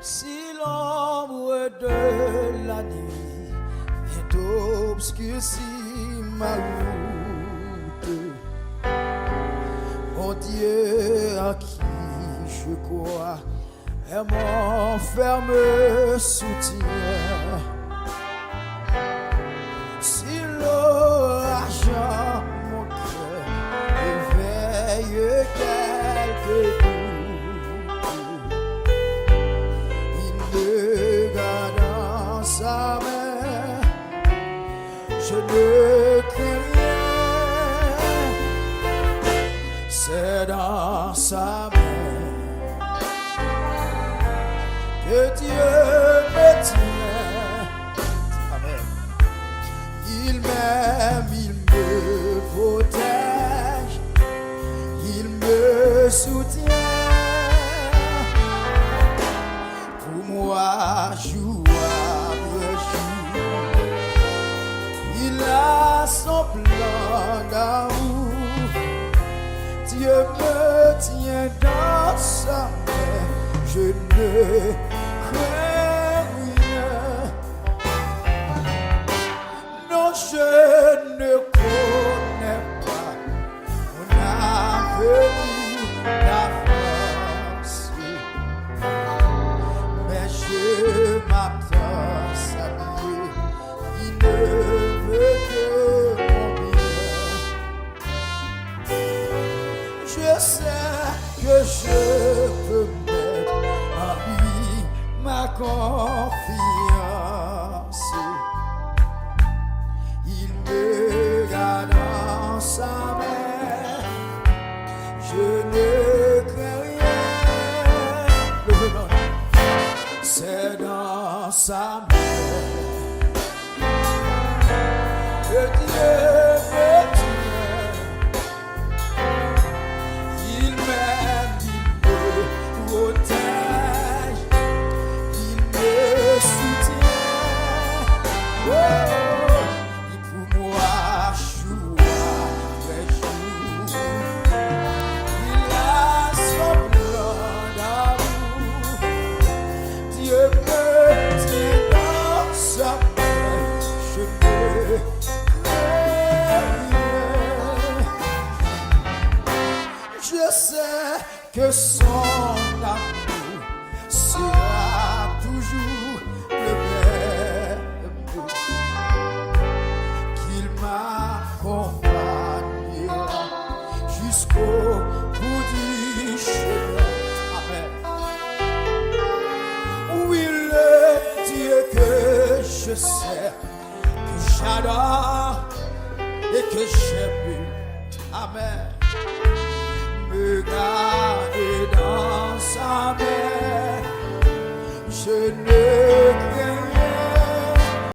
Si l'ombre de la nuit vient obscurcir ma route, mon Dieu à qui je crois est mon ferme soutien. Si l'orage mon cœur éveille quelques sa main, je ne crains rien, c'est dans sa main que Dieu me tient. Amen. Il m'aime, il me protège, il me soutient. Pour moi, son plan d'amour, Dieu me tient dans sa main, je ne crains rien. Non, je ne connais pas mon avenir d'avance, mais je m'attends à Dieu, il ne veut que je sais que je peux mettre en lui ma confiance. Il me garde dans sa main, je ne crains rien. C'est dans sa main que Dieu me tient. Que son amour sera toujours le même, qu'il m'accompagnera jusqu'au bout du chemin. Amen. Oui, le Dieu que je je sais, que j'adore et que j'aime. Amen. Me garder dans sa main, je ne